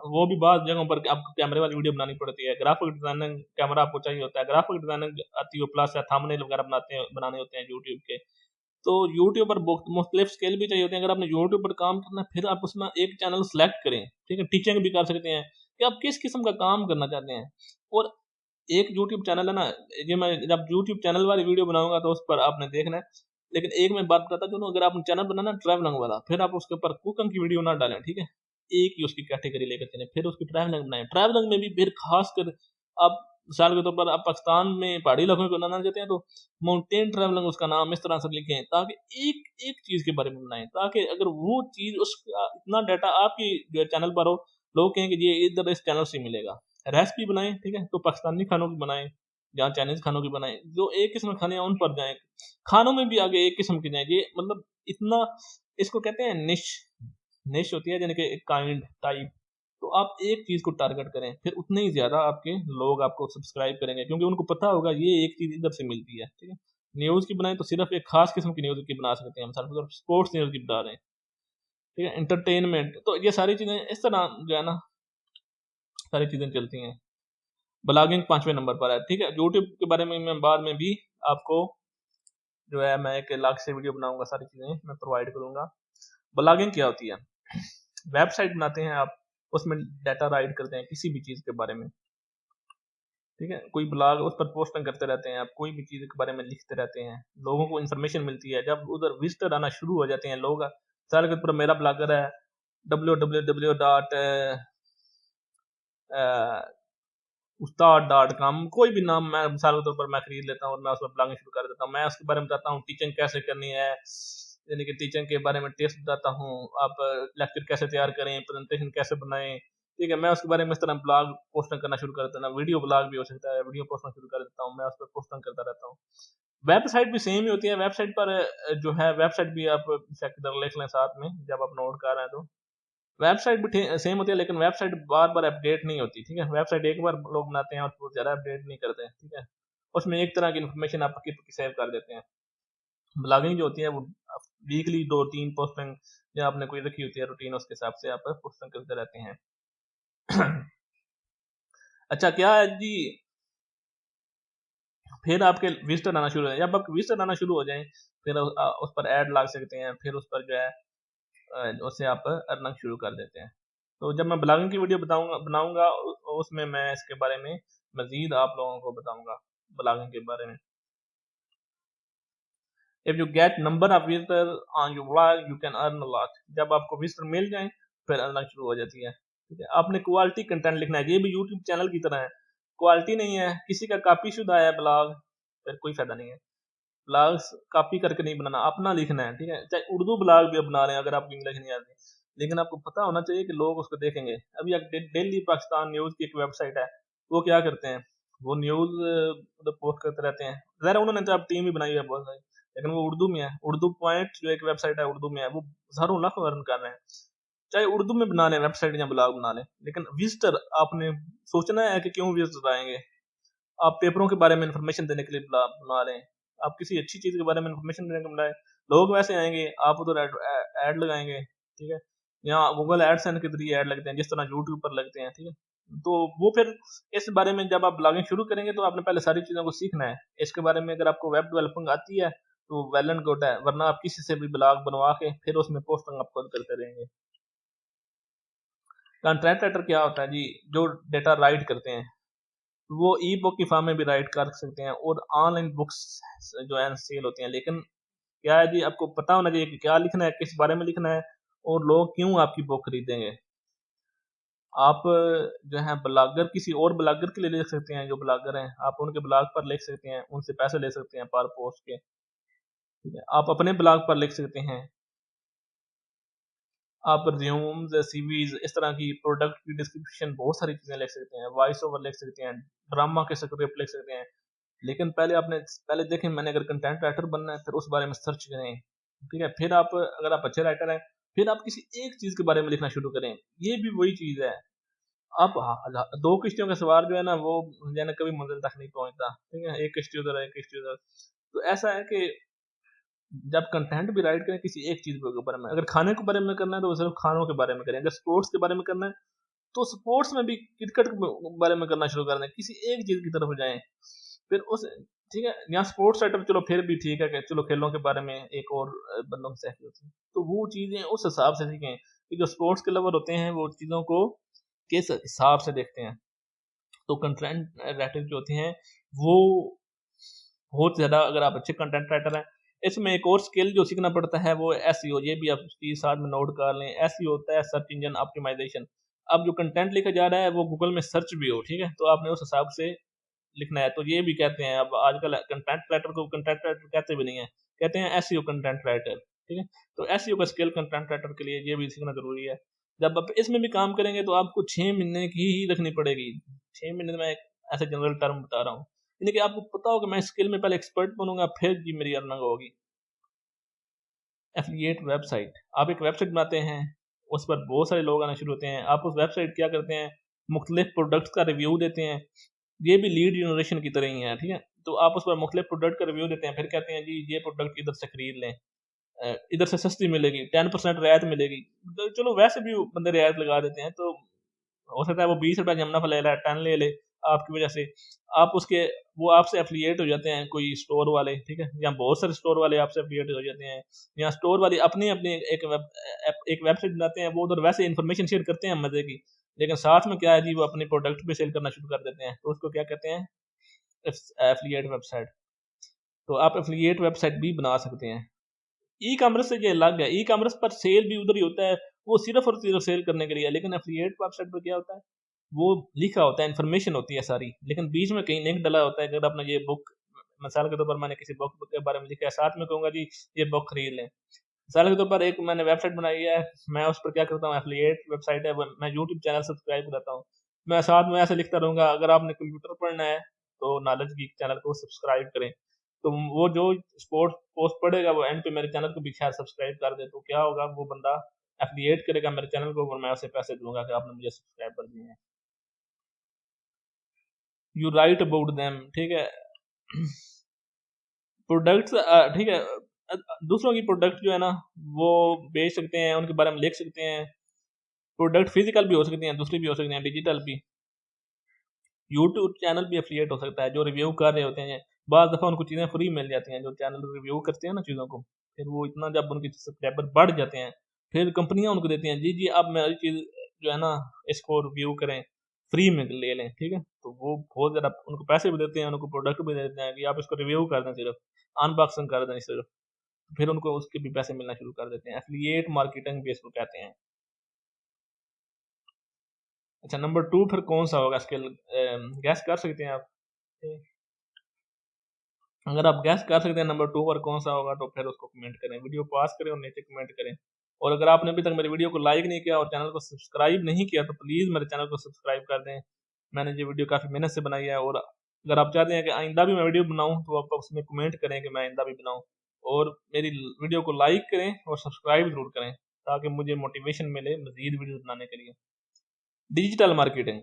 वो भी बहुत जगहों पर आपको कैमरे वाली वीडियो बनानी पड़ती है। ग्राफिक डिजाइनिंग कैमरा आपको चाहिए होता है, ग्राफिक डिजाइनिंग आती है, प्लस है थंबनेल वगैरह बनाने होते हैं यूट्यूब के। तो यूट्यूब पर मुख्तलिफ स्किल भी चाहिए होते हैं। अगर आपने यूट्यूब पर काम करना है, फिर आप उसमें एक चैनल सेलेक्ट करें, ठीक है। टीचिंग भी कर सकते हैं कि आप किस किस्म का काम करना चाहते हैं। और एक यूट्यूब चैनल है ना, ये मैं जब यूट्यूब चैनल वाली वीडियो बनाऊंगा तो उस पर आपने देखना है। लेकिन एक मैं बात बताता चलूं, अगर आपने चैनल बनाना ट्रैवलिंग वाला, फिर आप उसके ऊपर कुकिंग की वीडियो ना डालें, ठीक है। एक ही उसकी कैटेगरी लेकर चलें, फिर उसकी ट्रैवलिंग बनाएं। ट्रैवलिंग में भी फिर खासकर आप मिसाल के तौर पर आप पाकिस्तान में पहाड़ी इलाकों को बनाना चाहते हैं, तो माउंटेन ट्रैवलिंग उसका नाम इस तरह से लिखें, ताकि एक एक चीज के बारे में बनाएं, ताकि अगर वो चीज उसका इतना डाटा आपकी जो चैनल पर हो, लोग कहें कि ये इधर इस चैनल से मिलेगा। रेसिपी बनाएं, ठीक है, तो पाकिस्तानी खानों की बनाएं, जहाँ चाइनीज खानों की बनाएं, जो एक किस्म के खाने हैं उन पर जाएं। खानों में भी आगे एक किस्म के जाएं, ये मतलब इतना, इसको कहते हैं निश। निश होती है यानी कि एक काइंड टाइप। तो आप एक चीज को टारगेट करें, फिर उतने ही ज्यादा आपके लोग आपको सब्सक्राइब करेंगे, क्योंकि उनको पता होगा ये एक चीज इधर से मिलती है, ठीक है। न्यूज की बनाए तो सिर्फ एक खास किस्म की न्यूज की बना सकते हैं, मिसाल स्पोर्ट्स न्यूज की बना रहे हैं, ठीक है। एंटरटेनमेंट, तो ये सारी चीजें इस तरह जो है ना सारी चीजें चलती हैं। ब्लॉगिंग 5वें नंबर पर है, ठीक है। यूट्यूब के बारे में मैं बाद में भी आपको जो है मैं एक अलग से वीडियो बनाऊंगा, सारी चीजें मैं प्रोवाइड करूंगा। ब्लॉगिंग क्या होती है, वेबसाइट बनाते हैं आप, उसमें डाटा राइट करते हैं किसी भी चीज के बारे में, ठीक है। कोई ब्लॉग उस पर पोस्टिंग करते रहते हैं, आप कोई भी चीज के बारे में लिखते रहते हैं, लोगों को इन्फॉर्मेशन मिलती है। जब उधर विजिटर आना शुरू हो जाते हैं लोग, साल के ऊपर मेरा ब्लॉगर है www. उस्ताद.com, कोई भी नाम मैं मिसाल के तौर पर मैं खरीद लेता हूँ और मैं उस पर ब्लॉगिंग शुरू कर देता हूँ। मैं उसके बारे में बताता हूँ टीचिंग कैसे करनी है, यानी कि टीचिंग के बारे में टिप्स बताता हूँ, आप लेक्चर कैसे तैयार करें, प्रेजेंटेशन कैसे बनाएं, ठीक है। मैं उसके बारे में इस तरह ब्लॉग पोस्टिंग करना शुरू कर देता हूँ। वीडियो ब्लॉग भी हो सकता है, वीडियो पोस्टिंग शुरू कर देता हूँ, मैं उस पर पोस्टिंग करता रहता हूँ। वेबसाइट भी सेम ही होती है। वेबसाइट पर जो है वेबसाइट भी आप चेक कर लिख लें साथ में जब आप नोट कर रहे हैं, तो वेबसाइट भी सेम होती है, लेकिन वेबसाइट बार बार अपडेट नहीं होती, ठीक है। वेबसाइट एक बार लोग बनाते हैं और बहुत ज़्यादा अपडेट नहीं करते हैं, ठीक है। उसमें एक तरह की इन्फॉर्मेशन आप की सेव कर देते हैं। ब्लॉगिंग जो होती है वो वीकली 2-3 पोस्टिंग जो आपने कोई रखी होती है रूटीन, उसके हिसाब से आप पोस्टिंग करते रहते हैं। अच्छा क्या है जी, फिर आपके विजिटर आना शुरू हो जाए। जब आपके विजिटर आना शुरू हो जाए, फिर उस पर ऐड ला सकते हैं, फिर उस पर जो है उससे आप अर्निंग शुरू कर देते हैं। तो जब मैं ब्लॉगिंग की वीडियो बनाऊंगा उसमें मैं इसके बारे में मजीद आप लोगों को बताऊंगा ब्लॉगिंग के बारे में। If you get number of visitor on your blog you can earn a lot. जब आपको विजिटर मिल जाए फिर अर्निंग शुरू हो जाती है, ठीक है। आपने क्वालिटी कंटेंट लिखना है, ये भी यूट्यूब चैनल की तरह है। क्वालिटी नहीं है, किसी का कॉपी शुदा है ब्लॉग, फिर कोई फायदा नहीं है। ब्लॉग्स कॉपी करके नहीं बनाना, अपना लिखना है, ठीक है। चाहे उर्दू ब्लॉग भी आप बना रहे हैं, अगर आपको इंग्लिश नहीं आती, लेकिन आपको पता होना चाहिए कि लोग उसको देखेंगे। अभी डेली पाकिस्तान न्यूज़ की एक वेबसाइट है, वो क्या करते हैं, वो न्यूज़ मतलब पोस्ट करते रहते हैं। ज़रा उन्होंने तो अब टीम भी बनाई है बहुत सारी, लेकिन वो उर्दू में है। उर्दू पॉइंट जो एक वेबसाइट है उर्दू में है, वो हज़ारों लाखों अर्न कर रहे हैं। चाहे उर्दू में बना लें वेबसाइट या ब्लॉग बना लें, लेकिन विजिटर आपने सोचना है कि क्यों विजिटर आएंगे। आप पेपरों के बारे में इंफॉर्मेशन देने के लिए बना रहे हैं, आप किसी अच्छी चीज़ के बारे में इंफॉर्मेशन देने के बनाए, लोग वैसे आएंगे, आप उधर ऐड लगाएंगे, ठीक है। या गूगल एडसेंस के जरिए ऐड लगते हैं जिस तरह यूट्यूब पर लगते हैं, ठीक है। तो वो फिर इस बारे में जब आप ब्लॉगिंग शुरू करेंगे तो आपने पहले सारी चीज़ों को सीखना है इसके बारे में। अगर आपको वेब डेवलपिंग आती है तो वेल एंड गुड है, वरना आप किसी से भी ब्लॉग बनवा के फिर उसमें पोस्टिंग आप खुद करते रहेंगे। कंटेंट राइटर क्या होता है जी, जो डेटा राइट करते हैं, वो ई बुक की फॉर्म में भी राइट कर सकते हैं, और ऑनलाइन बुक्स जो है सेल होती हैं। लेकिन क्या है जी, आपको पता होना चाहिए कि क्या लिखना है, किस बारे में लिखना है, और लोग क्यों आपकी बुक खरीदेंगे। आप जो है ब्लॉगर किसी और ब्लॉगर के लिए लिख सकते हैं, जो ब्लॉगर हैं आप उनके ब्लॉग पर लिख सकते हैं, उनसे पैसे ले सकते हैं पर पोस्ट के, ठीक है। आप अपने ब्लॉग पर लिख सकते हैं, आप रिज्यूम्स, सीवीज, इस तरह की प्रोडक्ट की डिस्क्रिप्शन, बहुत सारी चीज़ें लिख सकते हैं, वॉइस ओवर लिख सकते हैं, ड्रामा के स्क्रिप्ट लिख सकते हैं। लेकिन पहले देखें, मैंने अगर कंटेंट राइटर बनना है, फिर उस बारे में सर्च करें, ठीक है। फिर आप, अगर आप अच्छे राइटर हैं, फिर आप किसी एक चीज़ के बारे में लिखना शुरू करें। ये भी वही चीज़ है। आप दो किश्तियों का सवार जो है ना, वो जो है ना, कभी मंजिल तक नहीं पहुंचता, ठीक है। एक किश्ती उधर, एक किश्ती उधर। तो ऐसा है कि जब कंटेंट भी राइट करें किसी एक चीज़ के बारे में, अगर खाने के बारे में करना है तो सिर्फ खानों के बारे में करें, अगर स्पोर्ट्स के बारे में करना है तो स्पोर्ट्स में भी क्रिकेट के बारे में करना शुरू कर दें, किसी एक चीज़ की तरफ जाएं। फिर उस, ठीक है, यहाँ स्पोर्ट्स राइटर चलो फिर भी ठीक है कि चलो खेलों के बारे में एक और बंदों की सहती होती है, तो वो चीज़ें उस हिसाब से सीखें कि जो स्पोर्ट्स के लवर होते हैं वो चीज़ों को किस हिसाब से देखते हैं। तो कंटेंट राइटर जो होते हैं वो बहुत ज़्यादा, अगर आप अच्छे कंटेंट राइटर हैं, इसमें एक और स्किल जो सीखना पड़ता है वो एसईओ, ये भी आप इसकी साथ में नोट कर लें। एसईओ होता है सर्च इंजन ऑप्टिमाइजेशन। अब जो कंटेंट लिखा जा रहा है वो गूगल में सर्च भी हो, ठीक है, तो आपने उस हिसाब से लिखना है। तो ये भी कहते हैं, अब आजकल कंटेंट राइटर को कंटेंट राइटर कहते भी नहीं है, कहते हैं एसईओ कंटेंट राइटर, ठीक है। तो एसईओ का स्किल कंटेंट राइटर के लिए ये भी सीखना जरूरी है। जब आप इसमें भी काम करेंगे तो आपको 6 महीने की ही रखनी पड़ेगी। 6 महीने में, एक ऐसे जनरल टर्म बता रहा हूँ, यानी कि आपको पता हो कि मैं स्किल में पहले एक्सपर्ट बनूंगा, फिर जी मेरी अर्निंग होगी। एफिलिएट वेबसाइट, आप एक वेबसाइट बनाते हैं, उस पर बहुत सारे लोग आना शुरू होते हैं, आप उस वेबसाइट क्या करते हैं, मुख्तलिफ प्रोडक्ट्स का रिव्यू देते हैं। ये भी लीड जनरेशन की तरह ही है, ठीक है। तो आप उस पर मुख्तलिफ प्रोडक्ट का रिव्यू देते हैं, फिर कहते हैं जी ये प्रोडक्ट इधर से खरीद लें, इधर से सस्ती मिलेगी, 10% रियायत मिलेगी। तो चलो वैसे भी बंदे रियायत लगा देते हैं, तो हो सकता है वो 20 रुपये जमुना ले ले, 10 ले ले आपकी वजह से, आप उसके, वो आपसे एफिलिएट हो जाते हैं, कोई स्टोर वाले, ठीक है, या बहुत सारे स्टोर वाले आपसे एफिलिएट हो जाते हैं, या स्टोर वाले अपनी अपनी एक वेबसाइट बनाते हैं, वो उधर वैसे इन्फॉर्मेशन शेयर करते हैं मजे की, लेकिन साथ में क्या है जी, वो अपनी प्रोडक्ट भी सेल करना शुरू कर देते हैं, तो उसको क्या कहते हैं, एफिलिएट वेबसाइट। तो आप एफिलिएट वेबसाइट भी बना सकते हैं। ई कॉमर्स से ये अलग है, ई कॉमर्स पर सेल भी उधर ही होता है, वो सिर्फ और सिर्फ सेल करने के लिए, लेकिन एफिलिएट वेबसाइट पर क्या होता है, वो लिखा होता है, इन्फॉर्मेशन होती है सारी, लेकिन बीच में कहीं लिंक डला होता है। अगर आपने ये बुक, मिसाल के तौर पर मैंने किसी बुक के बारे में लिखा है, साथ में कहूँगा जी ये बुक खरीद लें। मिसाल के तौर पर एक मैंने वेबसाइट बनाई है, मैं उस पर क्या करता हूँ, एफिलिएट वेबसाइट है, मैं यूट्यूब चैनल सब्सक्राइब करता हूँ, मैं साथ में ऐसे लिखता रहूँगा, अगर आपने कंप्यूटर पढ़ना है तो नॉलेज गीक चैनल को सब्सक्राइब करें। तो वो जो स्पोर्ट्स पोस्ट पढ़ेगा वो एंड पे मेरे चैनल को भी शायद सब्सक्राइब कर दे, तो क्या होगा, वो बंदा एफिलिएट करेगा मेरे चैनल को और मैं उसे पैसे दूंगा कि आपने मुझे सब्सक्राइब कर दिए हैं। यू राइट अबाउट देम, ठीक है। प्रोडक्ट्स, ठीक है, दूसरों की प्रोडक्ट जो है ना वो बेच सकते हैं, उनके बारे में लिख सकते हैं। प्रोडक्ट फिजिकल भी हो सकते हैं, दूसरी भी हो सकते हैं, डिजिटल भी। यूट्यूब चैनल भी एफिलिएट हो सकता है, जो रिव्यू कर रहे होते हैं, बाद दफ़ा उनको चीज़ें फ्री मिल जाती हैं, जो चैनल रिव्यू करते हैं ना चीज़ों को, फिर वो इतना, जब उनके सब्सक्राइबर बढ़ जाते हैं, फिर कंपनियां उनको देती हैं, जी जी आप मेरी चीज़ जो है ना इसको रिव्यू करें, फ्री में ले लें, ठीक है। तो वो बहुत ज़्यादा उनको पैसे भी देते हैं, उनको प्रोडक्ट भी देते हैं कि आप इसको रिव्यू कर दें, सिर्फ अनबॉक्सिंग कर दें सिर्फ, फिर उनको उसके भी पैसे मिलना शुरू कर देते हैं। एफिलिएट मार्केटिंग भी इसको कहते हैं। अच्छा, नंबर 2 फिर कौन सा होगा स्किल, गैस कर सकते हैं आप? अगर आप गैस कर सकते हैं नंबर 2 पर कौन सा होगा, तो फिर उसको कमेंट करें, वीडियो पॉज करें और नीचे कमेंट करें। और अगर आपने अभी तक मेरी वीडियो को लाइक नहीं किया और चैनल को सब्सक्राइब नहीं किया, तो प्लीज़ मेरे चैनल को सब्सक्राइब कर दें। मैंने ये वीडियो काफ़ी मेहनत से बनाई है, और अगर आप चाहते हैं कि आइंदा भी मैं वीडियो बनाऊँ, तो आप उसमें कमेंट करें कि मैं आइंदा भी बनाऊँ, और मेरी वीडियो को लाइक करें और सब्सक्राइब ज़रूर करें, ताकि मुझे मोटिवेशन मिले मज़ीद वीडियो बनाने के लिए। डिजिटल मार्केटिंग,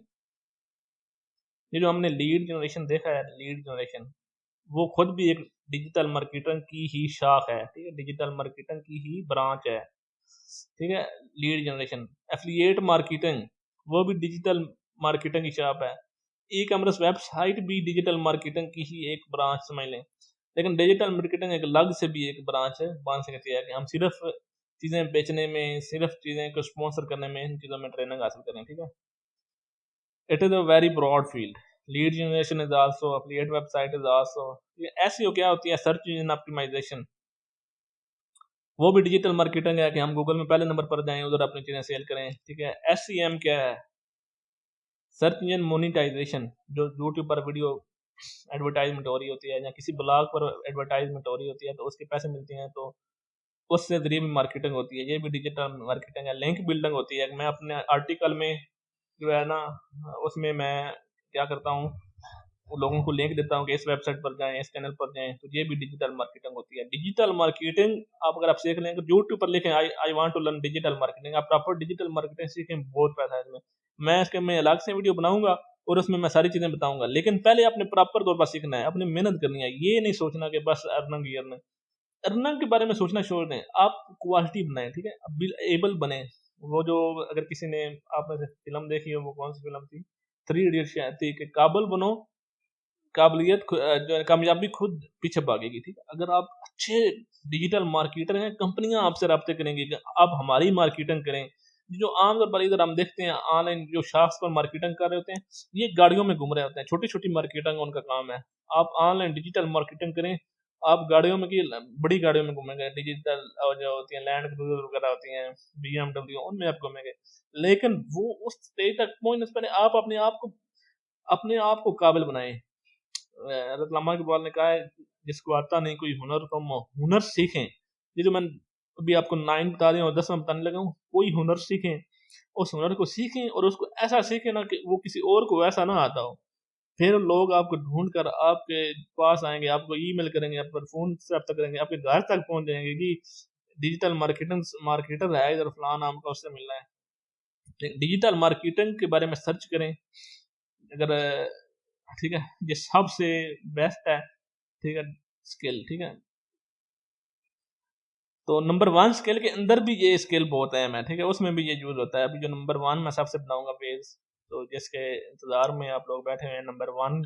ये जो हमने लीड जनरेशन देखा है, लीड जनरेशन, वो खुद भी एक डिजिटल मार्केटिंग की ही शाख है, ठीक है, डिजिटल मार्केटिंग की ही ब्रांच है, ठीक है। लीड जनरेशन, एफिलिएट मार्केटिंग, वो भी डिजिटल मार्केटिंग की शाख है। ई कॉमर्स वेबसाइट भी डिजिटल मार्केटिंग की ही एक ब्रांच समझ लें, लेकिन डिजिटल मार्केटिंग एक अलग से भी एक ब्रांच है, मान सकते हैं कि हम सिर्फ चीज़ें बेचने में, सिर्फ चीज़ें को स्पॉन्सर करने में, इन चीज़ों में ट्रेनिंग हासिल करें, ठीक है। It is a very broad field. Lead generation is also, affiliate website is also. ये एसईओ क्या होती है, सर्च इंजन ऑप्टिमाइजेशन, वो भी डिजिटल मार्केटिंग है कि हम गूगल में पहले नंबर पर जाएं, उधर अपनी चीज़ें सेल करें, ठीक है। एसईएम क्या है, सर्च इंजन मोनिटाइजेशन, जो यूट्यूब पर वीडियो एडवर्टाइजमेंट हो रही होती है या किसी ब्लॉग पर एडवर्टाइजमेंट हो रही होती है, तो उसके पैसे मिलते हैं, तो उससे ज़रिए भी मार्केटिंग होती है, ये भी डिजिटल मार्केटिंग है। लिंक बिल्डिंग होती है, मैं अपने आर्टिकल में जो है ना, उसमें मैं क्या करता हूँ, वो लोगों को लिंक देता हूँ कि इस वेबसाइट पर जाएं, इस चैनल पर जाएं, तो ये भी डिजिटल मार्केटिंग होती है। डिजिटल मार्केटिंग आप अगर आप सीख लें, यूट्यूब पर लिखें I want to learn digital marketing, आप प्रॉपर डिजिटल मार्केटिंग सीखें, बहुत पैसा है इसमें। मैं इसके में अलग से वीडियो बनाऊंगा और उसमें मैं सारी चीज़ें बताऊंगा, लेकिन पहले आपने प्रॉपर तौर पर सीखना है, अपनी मेहनत करनी है। ये नहीं सोचना कि बस अर्निंग ही अर्निंग, अर्निंग के बारे में सोचना छोड़ दें, आप क्वालिटी बनाएं, ठीक है, एबल बने। वो जो, अगर किसी ने आपने से फिल्म देखी है, वो कौन सी फिल्म थी, थ्री इडियट्स शायद थी, कि काबल बनो, जो है कामयाबी खुद पीछे भागेगी, ठीक है। अगर आप अच्छे डिजिटल मार्केटर हैं, कंपनियां आपसे रब्ते करेंगी कि आप हमारी मार्केटिंग करें। जो आमतौर पर इधर हम देखते हैं ऑनलाइन जो शख्स पर मार्केटिंग कर रहे होते हैं, ये गाड़ियों में घूम रहे होते हैं, छोटी छोटी मार्केटिंग उनका काम है। आप ऑनलाइन डिजिटल मार्केटिंग करें, आप गाड़ियों में की बड़ी गाड़ियों में घूमेंगे, डिजिटल और जो होती हैं लैंड क्रूजर वगैरह होती हैं, BMW, उनमें आप घूमेंगे। लेकिन वो उस स्टेज तक पहुंचने से पहले आप अपने आप को काबिल बनाएं। रतलामा इकबाल ने कहा है, जिसको आता नहीं कोई हुनर तो हम हुनर सीखें। ये जो मैं अभी आपको 9 बता रहा हूँ, 10 में बताने लगा हूँ, कोई हुनर सीखें, उस हुनर को सीखें और उसको ऐसा सीखें ना कि वो किसी और को वैसा ना आता हो। फिर लोग आपको ढूंढ कर आपके पास आएंगे, आपको ईमेल करेंगे, आप पर फोन से रब्ता करेंगे, आपके घर तक पहुंच जाएंगे कि डिजिटल मार्केटिंग मार्केटर है इधर, फलाना नाम का, उससे मिलना है। डिजिटल मार्केटिंग के बारे में सर्च करें, अगर ठीक है, ये सबसे बेस्ट है, ठीक है, स्किल, ठीक है। तो नंबर 1 स्किल के अंदर भी ये स्किल बहुत अहम है, ठीक है, उसमें भी ये यूज होता है। अभी जो नंबर 1 मैं सबसे बताऊंगा पेज, तो जिसके इंतजार में आप लोग बैठे हुए हैं, नंबर 1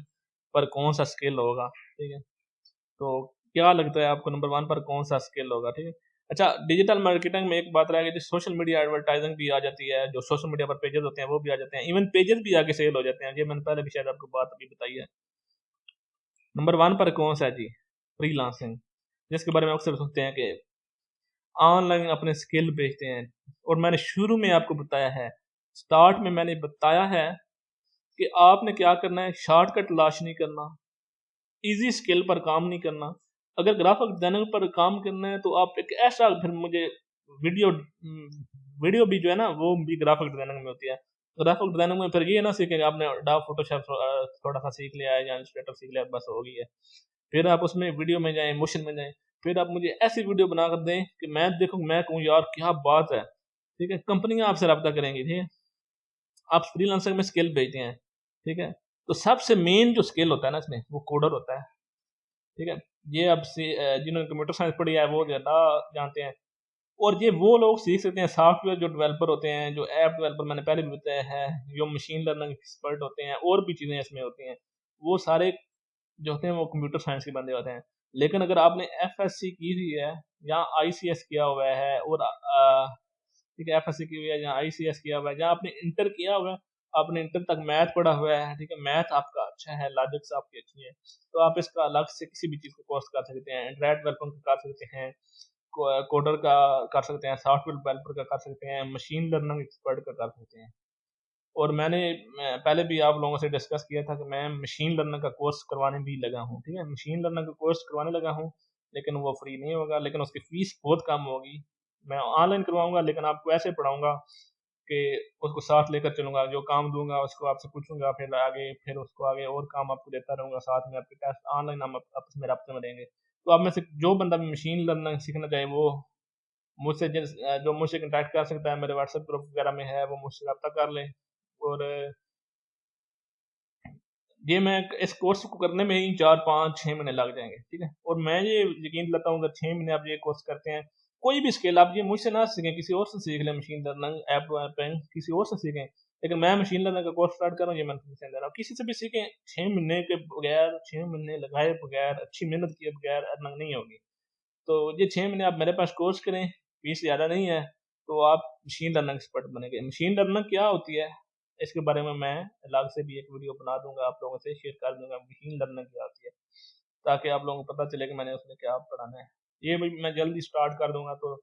पर कौन सा स्किल होगा, ठीक है। तो क्या लगता है आपको नंबर 1 पर कौन सा स्किल होगा, ठीक है। अच्छा, डिजिटल मार्केटिंग में एक बात रह गई, सोशल मीडिया एडवर्टाइजिंग भी आ जाती है, जो सोशल मीडिया पर पेजेस होते हैं वो भी आ जाते हैं, इवन पेजेस भी आगे सेल हो जाते हैं, ये मैंने पहले भी शायद आपको बात अभी बताई है। नंबर 1 पर कौन सा है जी, फ्रीलांसिंग, जिसके बारे में अक्सर सुनते हैं कि ऑनलाइन अपने स्किल बेचते हैं। और मैंने शुरू में आपको बताया है, स्टार्ट में मैंने बताया है कि आपने क्या करना है, शॉर्टकट तलाश नहीं करना, इजी स्किल पर काम नहीं करना। अगर ग्राफिक डिजाइनिंग पर काम करना है तो आप एक ऐसा, फिर मुझे वीडियो वीडियो भी जो है ना, वो भी ग्राफिक डिजाइनिंग में होती है। ग्राफिक डिजाइनिंग में फिर ये ना सीखेंगे आपने डा फोटोशॉप थोड़ा सा सीख लिया है या इलस्ट्रेटर सीख लिया, बस हो गई है। फिर आप उसमें वीडियो में जाएं, मोशन में जाएं, फिर आप मुझे ऐसी वीडियो बना कर दें कि मैं देखूं, मैं कहूँ यार क्या बात है, ठीक है। कंपनियां आपसे रब्ता करेंगी, ठीक है। आप फ्रीलांसिंग में स्किल भेजते हैं, ठीक है। तो सबसे मेन जो स्किल होता है ना इसमें, वो कोडर होता है, ठीक है। ये अब से जिन्होंने कंप्यूटर साइंस पढ़ी है वो ज़्यादा जानते हैं। और ये वो लोग सीख सकते हैं, सॉफ्टवेयर जो डेवलपर होते हैं, जो ऐप डेवलपर मैंने पहले भी बताया है, जो मशीन लर्निंग एक्सपर्ट होते हैं, और भी चीज़ें इसमें होती हैं, वो सारे जो होते हैं वो कंप्यूटर साइंस के बंदे होते हैं। लेकिन अगर आपने FSC की हुई है या ICS किया हुआ है, और ठीक है, FSC की हुई है या ICS किया हुआ है, या आपने इंटर किया हुआ है, आपने इंटर तक मैथ पढ़ा हुआ है, ठीक है, मैथ आपका अच्छा है, लॉजिक्स आपकी अच्छी है, तो आप इसका अलग से किसी भी चीज़ को कोर्स कर सकते हैं। एंड्रॉइड डेवलपर का कर सकते हैं, कोडर का कर सकते हैं, सॉफ्टवेयर डेवलपर का कर सकते हैं, मशीन लर्निंग एक्सपर्ट का कर सकते हैं। और मैं पहले भी आप लोगों से डिस्कस किया था कि मैं मशीन लर्निंग का कोर्स करवाने भी लगा हूँ, ठीक है, मशीन लर्निंग का कोर्स करवाने लगा हूँ, लेकिन वो फ्री नहीं होगा, लेकिन उसकी फ़ीस बहुत कम होगी। मैं ऑनलाइन करवाऊँगा, लेकिन आपको ऐसे पढ़ाऊँगा कि उसको साथ लेकर चलूँगा, जो काम दूँगा उसको आपसे पूछूँगा, फिर आगे फिर उसको आगे और काम आपको देता रहूँगा, साथ में आपके टेस्ट ऑनलाइन हम आपस में राब्ते में रहेंगे। तो आप में से जो बंदा भी मशीन लर्निंग सीखना चाहे, वो मुझसे जो मुझसे कॉन्टैक्ट कर सकता है, मेरे व्हाट्सएप ग्रुप वगैरह में है, वो मुझसे रब्ता कर लें। और ये मैं इस कोर्स को करने में ही 4 5 6 महीने लग जाएंगे, ठीक है। और मैं ये यकीन दिलाता हूँ, अगर 6 महीने आप ये कोर्स करते हैं, कोई भी स्किल आप ये मुझसे ना सीखें, किसी और से सीख लें, मशीन लर्निंग ऐप एपिंग किसी और से सीखें, लेकिन मैं मशीन लर्निंग का कोर्स स्टार्ट कर रहा हूँ, ये मैं दे रहा हूँ, किसी से भी सीखें। 6 महीने के बगैर, 6 महीने लगाए बगैर, अच्छी मेहनत किए बगैर अर्निंग नहीं होगी। तो ये 6 महीने आप मेरे पास कोर्स करें, फीस ज़्यादा नहीं है, तो आप मशीन लर्निंग एक्सपर्ट बनेंगे। मशीन लर्निंग क्या होती है, इसके बारे में मैं अलग से भी एक वीडियो बना दूंगा, आप लोगों से शेयर कर दूंगा मशीन लर्निंग क्या होती है, ताकि आप लोगों को पता चले कि मैंने उसमें क्या पढ़ाना है। ये भी मैं जल्दी स्टार्ट कर दूंगा, तो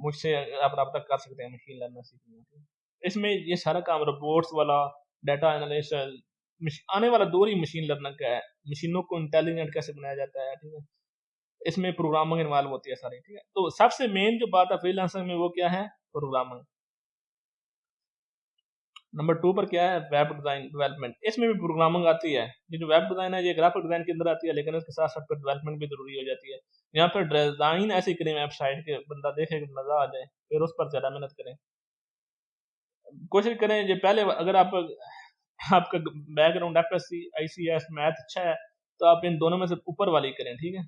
मुझसे आप रब्ता कर सकते हैं मशीन लर्निंग सीखने में। इसमें ये सारा काम रोबोट्स वाला, डाटा एनालिस्ट, आने वाला दौर ही मशीन लर्निंग का है। मशीनों को इंटेलिजेंट कैसे बनाया जाता है, ठीक है, इसमें प्रोग्रामिंग इन्वॉल्व होती है सारी, ठीक है। तो सबसे मेन जो बात है फ्रीलांसर में वो क्या है, प्रोग्रामिंग। नंबर 2 पर क्या है, वेब डिजाइन डेवलपमेंट। इसमें भी प्रोग्रामिंग आती है। ये जो वेब डिजाइन है ये ग्राफिक डिजाइन के अंदर आती है, लेकिन इसके साथ साथ फिर डेवलपमेंट भी जरूरी हो जाती है। यहाँ पर डिजाइन ऐसी करें वेबसाइट के बंदा देखे मजा आ जाए, फिर उस पर ज्यादा मेहनत करें, कोशिश करें। ये पहले अगर आप आपका बैकग्राउंड एफएससी आईसीएस मैथ अच्छा है तो आप इन दोनों में से ऊपर वाली करें, ठीक है।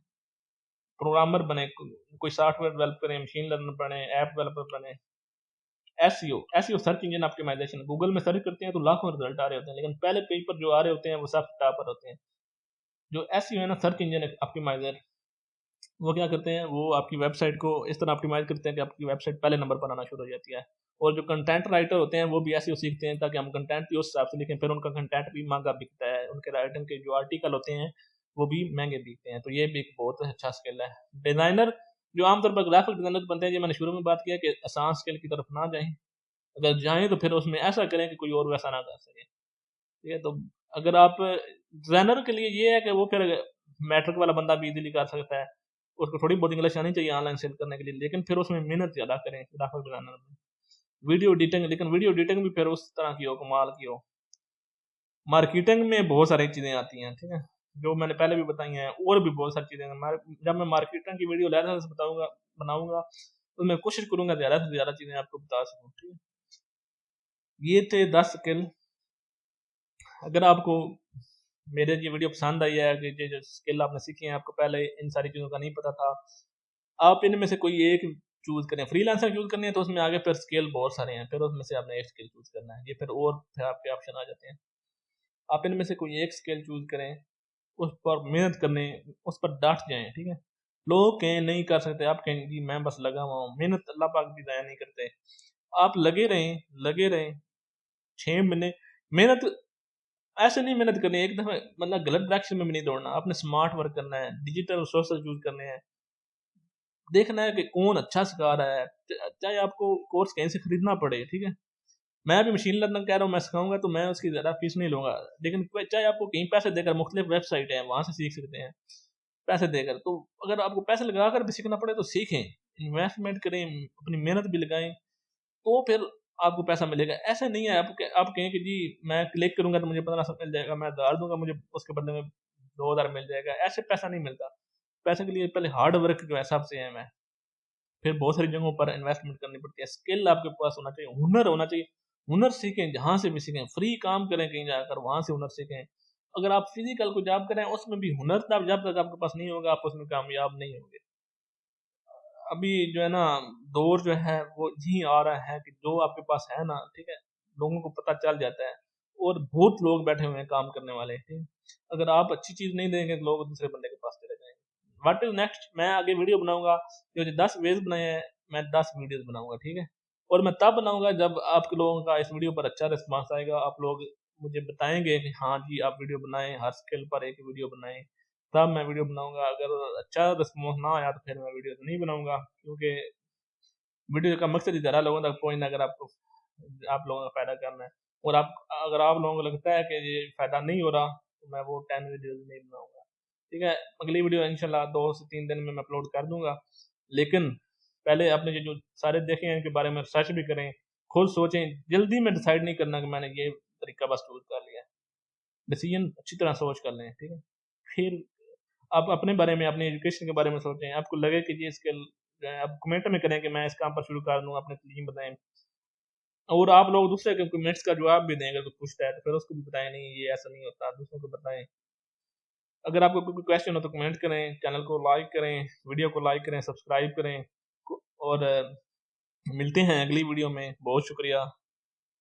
प्रोग्रामर बने, कोई सॉफ्टवेयर डेवलप करें, मशीन लर्नर बने, ऐप डेवलपर बने। SEO search engine optimization, Google में सर्च करते हैं तो लाखों रिजल्ट आ रहे होते हैं, लेकिन पहले पेज पर जो आ रहे होते हैं वो सब टॉप पर होते हैं। जो एसईओ है ना, सर्च इंजन ऑप्टिमाइजर, वो क्या करते हैं, वो आपकी वेबसाइट को इस तरह ऑप्टिमाइज करते हैं कि आपकी वेबसाइट पहले नंबर पर आना शुरू हो जाती है। और जो कंटेंट राइटर होते हैं वो भी एसईओ सीखते हैं ताकि हम कंटेंट भी उस हिसाब से लिखें, फिर उनका कंटेंट भी महंगा बिकता है, उनके राइटिंग के जो आर्टिकल होते हैं वो भी महंगे बिकते हैं। तो ये भी एक बहुत अच्छा स्किल है। डिजाइनर जो आमतौर पर ग्राफिक डिजाइनर बनते हैं, ये मैंने शुरू में बात किया कि आसान स्किल की तरफ ना जाएं, अगर जाएं तो फिर उसमें ऐसा करें कि कोई और वैसा ना कर सके, ठीक है। तो अगर आप डिजाइनर के लिए ये है कि वो फिर मैट्रिक वाला बंदा भी इजीली कर सकता है, उसको थोड़ी बहुत इंग्लिश आनी चाहिए ऑनलाइन सेल करने के लिए, लेकिन फिर उसमें मेहनत ज़्यादा करें ग्राफिक डिजाइनर में। वीडियो एडिटिंग, लेकिन वीडियो एडिटिंग भी फिर उस तरह की हो, कमाल की हो। मार्केटिंग में बहुत सारी चीज़ें आती हैं, ठीक है, जो मैंने पहले भी बताई हैं, और भी बहुत सारी चीज़ें हैं। जब मैं मार्केटिंग की वीडियो ज़्यादा से बताऊंगा बनाऊंगा तो मैं कोशिश करूंगा ज़्यादा से ज़्यादा चीज़ें आपको बता सकूँ, ठीक है। ये थे 10 स्किल। अगर आपको मेरे ये वीडियो पसंद आई है कि ये जो स्किल आपने सीखी है, आपको पहले इन सारी चीज़ों का नहीं पता था, आप इनमें से कोई एक चूज करें। फ्रीलांसर चूज करनी है तो उसमें आगे फिर स्किल बहुत सारे हैं, फिर उसमें से आपने एक स्किल चूज करना है, ये फिर आपके ऑप्शन आ जाते हैं। आप इनमें से कोई एक स्किल चूज करें, उस पर मेहनत करने, उस पर डट जाएं, ठीक है। लोग कहें नहीं कर सकते, आप कहें जी मैं बस लगा हुआ हूँ, मेहनत अल्लाह पाक भी ज़ाया नहीं करते। आप लगे रहें 6 महीने मेहनत, ऐसे नहीं मेहनत करनी है एक दफा, मतलब गलत डायरेक्शन में भी नहीं दौड़ना। आपने स्मार्ट वर्क करना है, डिजिटल सोर्सेज यूज करने हैं, देखना है कि कौन अच्छा सिखा रहा है, चाहे आपको कोर्स कहीं से खरीदना पड़े, ठीक है। मैं भी मशीन लर्निंग कह रहा हूँ, मैं सिखाऊंगा तो मैं उसकी ज़्यादा फीस नहीं लूंगा, लेकिन चाहे आपको कहीं पैसे देकर, मुख्तलिफ वेबसाइट है वहाँ से सीख सकते हैं पैसे देकर। तो अगर आपको पैसे लगाकर भी सीखना पड़े तो सीखें, इन्वेस्टमेंट करें, अपनी मेहनत भी लगाएं, तो फिर आपको पैसा मिलेगा। ऐसा नहीं है आप कहें कि जी मैं क्लिक करूंगा तो मुझे 1500 मिल जाएगा, मैं 1000 दूंगा मुझे उसके बदले में 2000 मिल जाएगा, ऐसे पैसा नहीं मिलता। पैसे के लिए पहले हार्ड वर्क के हिसाब से है, मैं फिर बहुत सारी जगहों पर इन्वेस्टमेंट करनी पड़ती है। स्किल आपके पास होना चाहिए, हुनर होना चाहिए, हुनर सीखें, जहाँ से भी सीखें, फ्री काम करें कहीं जाकर, वहां से हुनर सीखें। अगर आप फिजिकल को जॉब करें उसमें भी हुनर तब जब तक आपके पास नहीं होगा आप उसमें कामयाब नहीं होंगे। अभी जो है ना, दौर जो है वो यही आ रहा है कि जो आपके पास है ना, ठीक है, लोगों को पता चल जाता है, और बहुत लोग बैठे हुए हैं काम करने वाले, ठीक है। अगर आप अच्छी चीज नहीं देंगे तो लोग दूसरे बंदे के पास चले जाएंगे। व्हाट इज नेक्स्ट, मैं आगे वीडियो बनाऊंगा, जो 10 वेज बनाए हैं मैं 10 वीडियोस बनाऊंगा, ठीक है। और मैं तब बनाऊंगा जब आपके लोगों का इस वीडियो पर अच्छा रिस्पॉन्स आएगा, आप लोग मुझे बताएंगे कि हाँ जी आप वीडियो बनाएं, हर स्किल पर एक वीडियो बनाएं, तब मैं वीडियो बनाऊंगा। अगर अच्छा रिस्पॉन्स ना आया तो फिर मैं वीडियो नहीं बनाऊंगा, क्योंकि वीडियो का मकसद ही ज़रा लोगों तक पहुंचना, अगर आपको आप लोगों का फ़ायदा करना है। और आप अगर आप लोगों को लगता है कि ये फ़ायदा नहीं हो रहा तो मैं वो 10 वीडियोज़ नहीं बनाऊंगा, ठीक है। अगली वीडियो इंशाल्लाह 2 से 3 दिन में मैं अपलोड कर दूंगा, लेकिन पहले आपने ये जो सारे देखे हैं इनके बारे में सर्च भी करें, खुद सोचें, जल्दी में डिसाइड नहीं करना कि मैंने ये तरीका बस चूज कर लिया। डिसीजन अच्छी तरह सोच कर लें, ठीक है। फिर आप अपने बारे में, अपने एजुकेशन के बारे में सोचें, आपको लगे कि ये स्किल जो है, आप कमेंट में करें कि मैं इस काम पर शुरू कर दूँ, अपने तलीम बताएं। और आप लोग दूसरे के कमेंट्स का जवाब भी दें, अगर कोई पूछता है तो फिर उसको भी बताएं नहीं ये ऐसा नहीं होता, दूसरों को बताएं। अगर आपको कोई क्वेश्चन हो तो कमेंट करें, चैनल को लाइक करें, वीडियो को लाइक करें, सब्सक्राइब करें, और मिलते हैं अगली वीडियो में। बहुत शुक्रिया।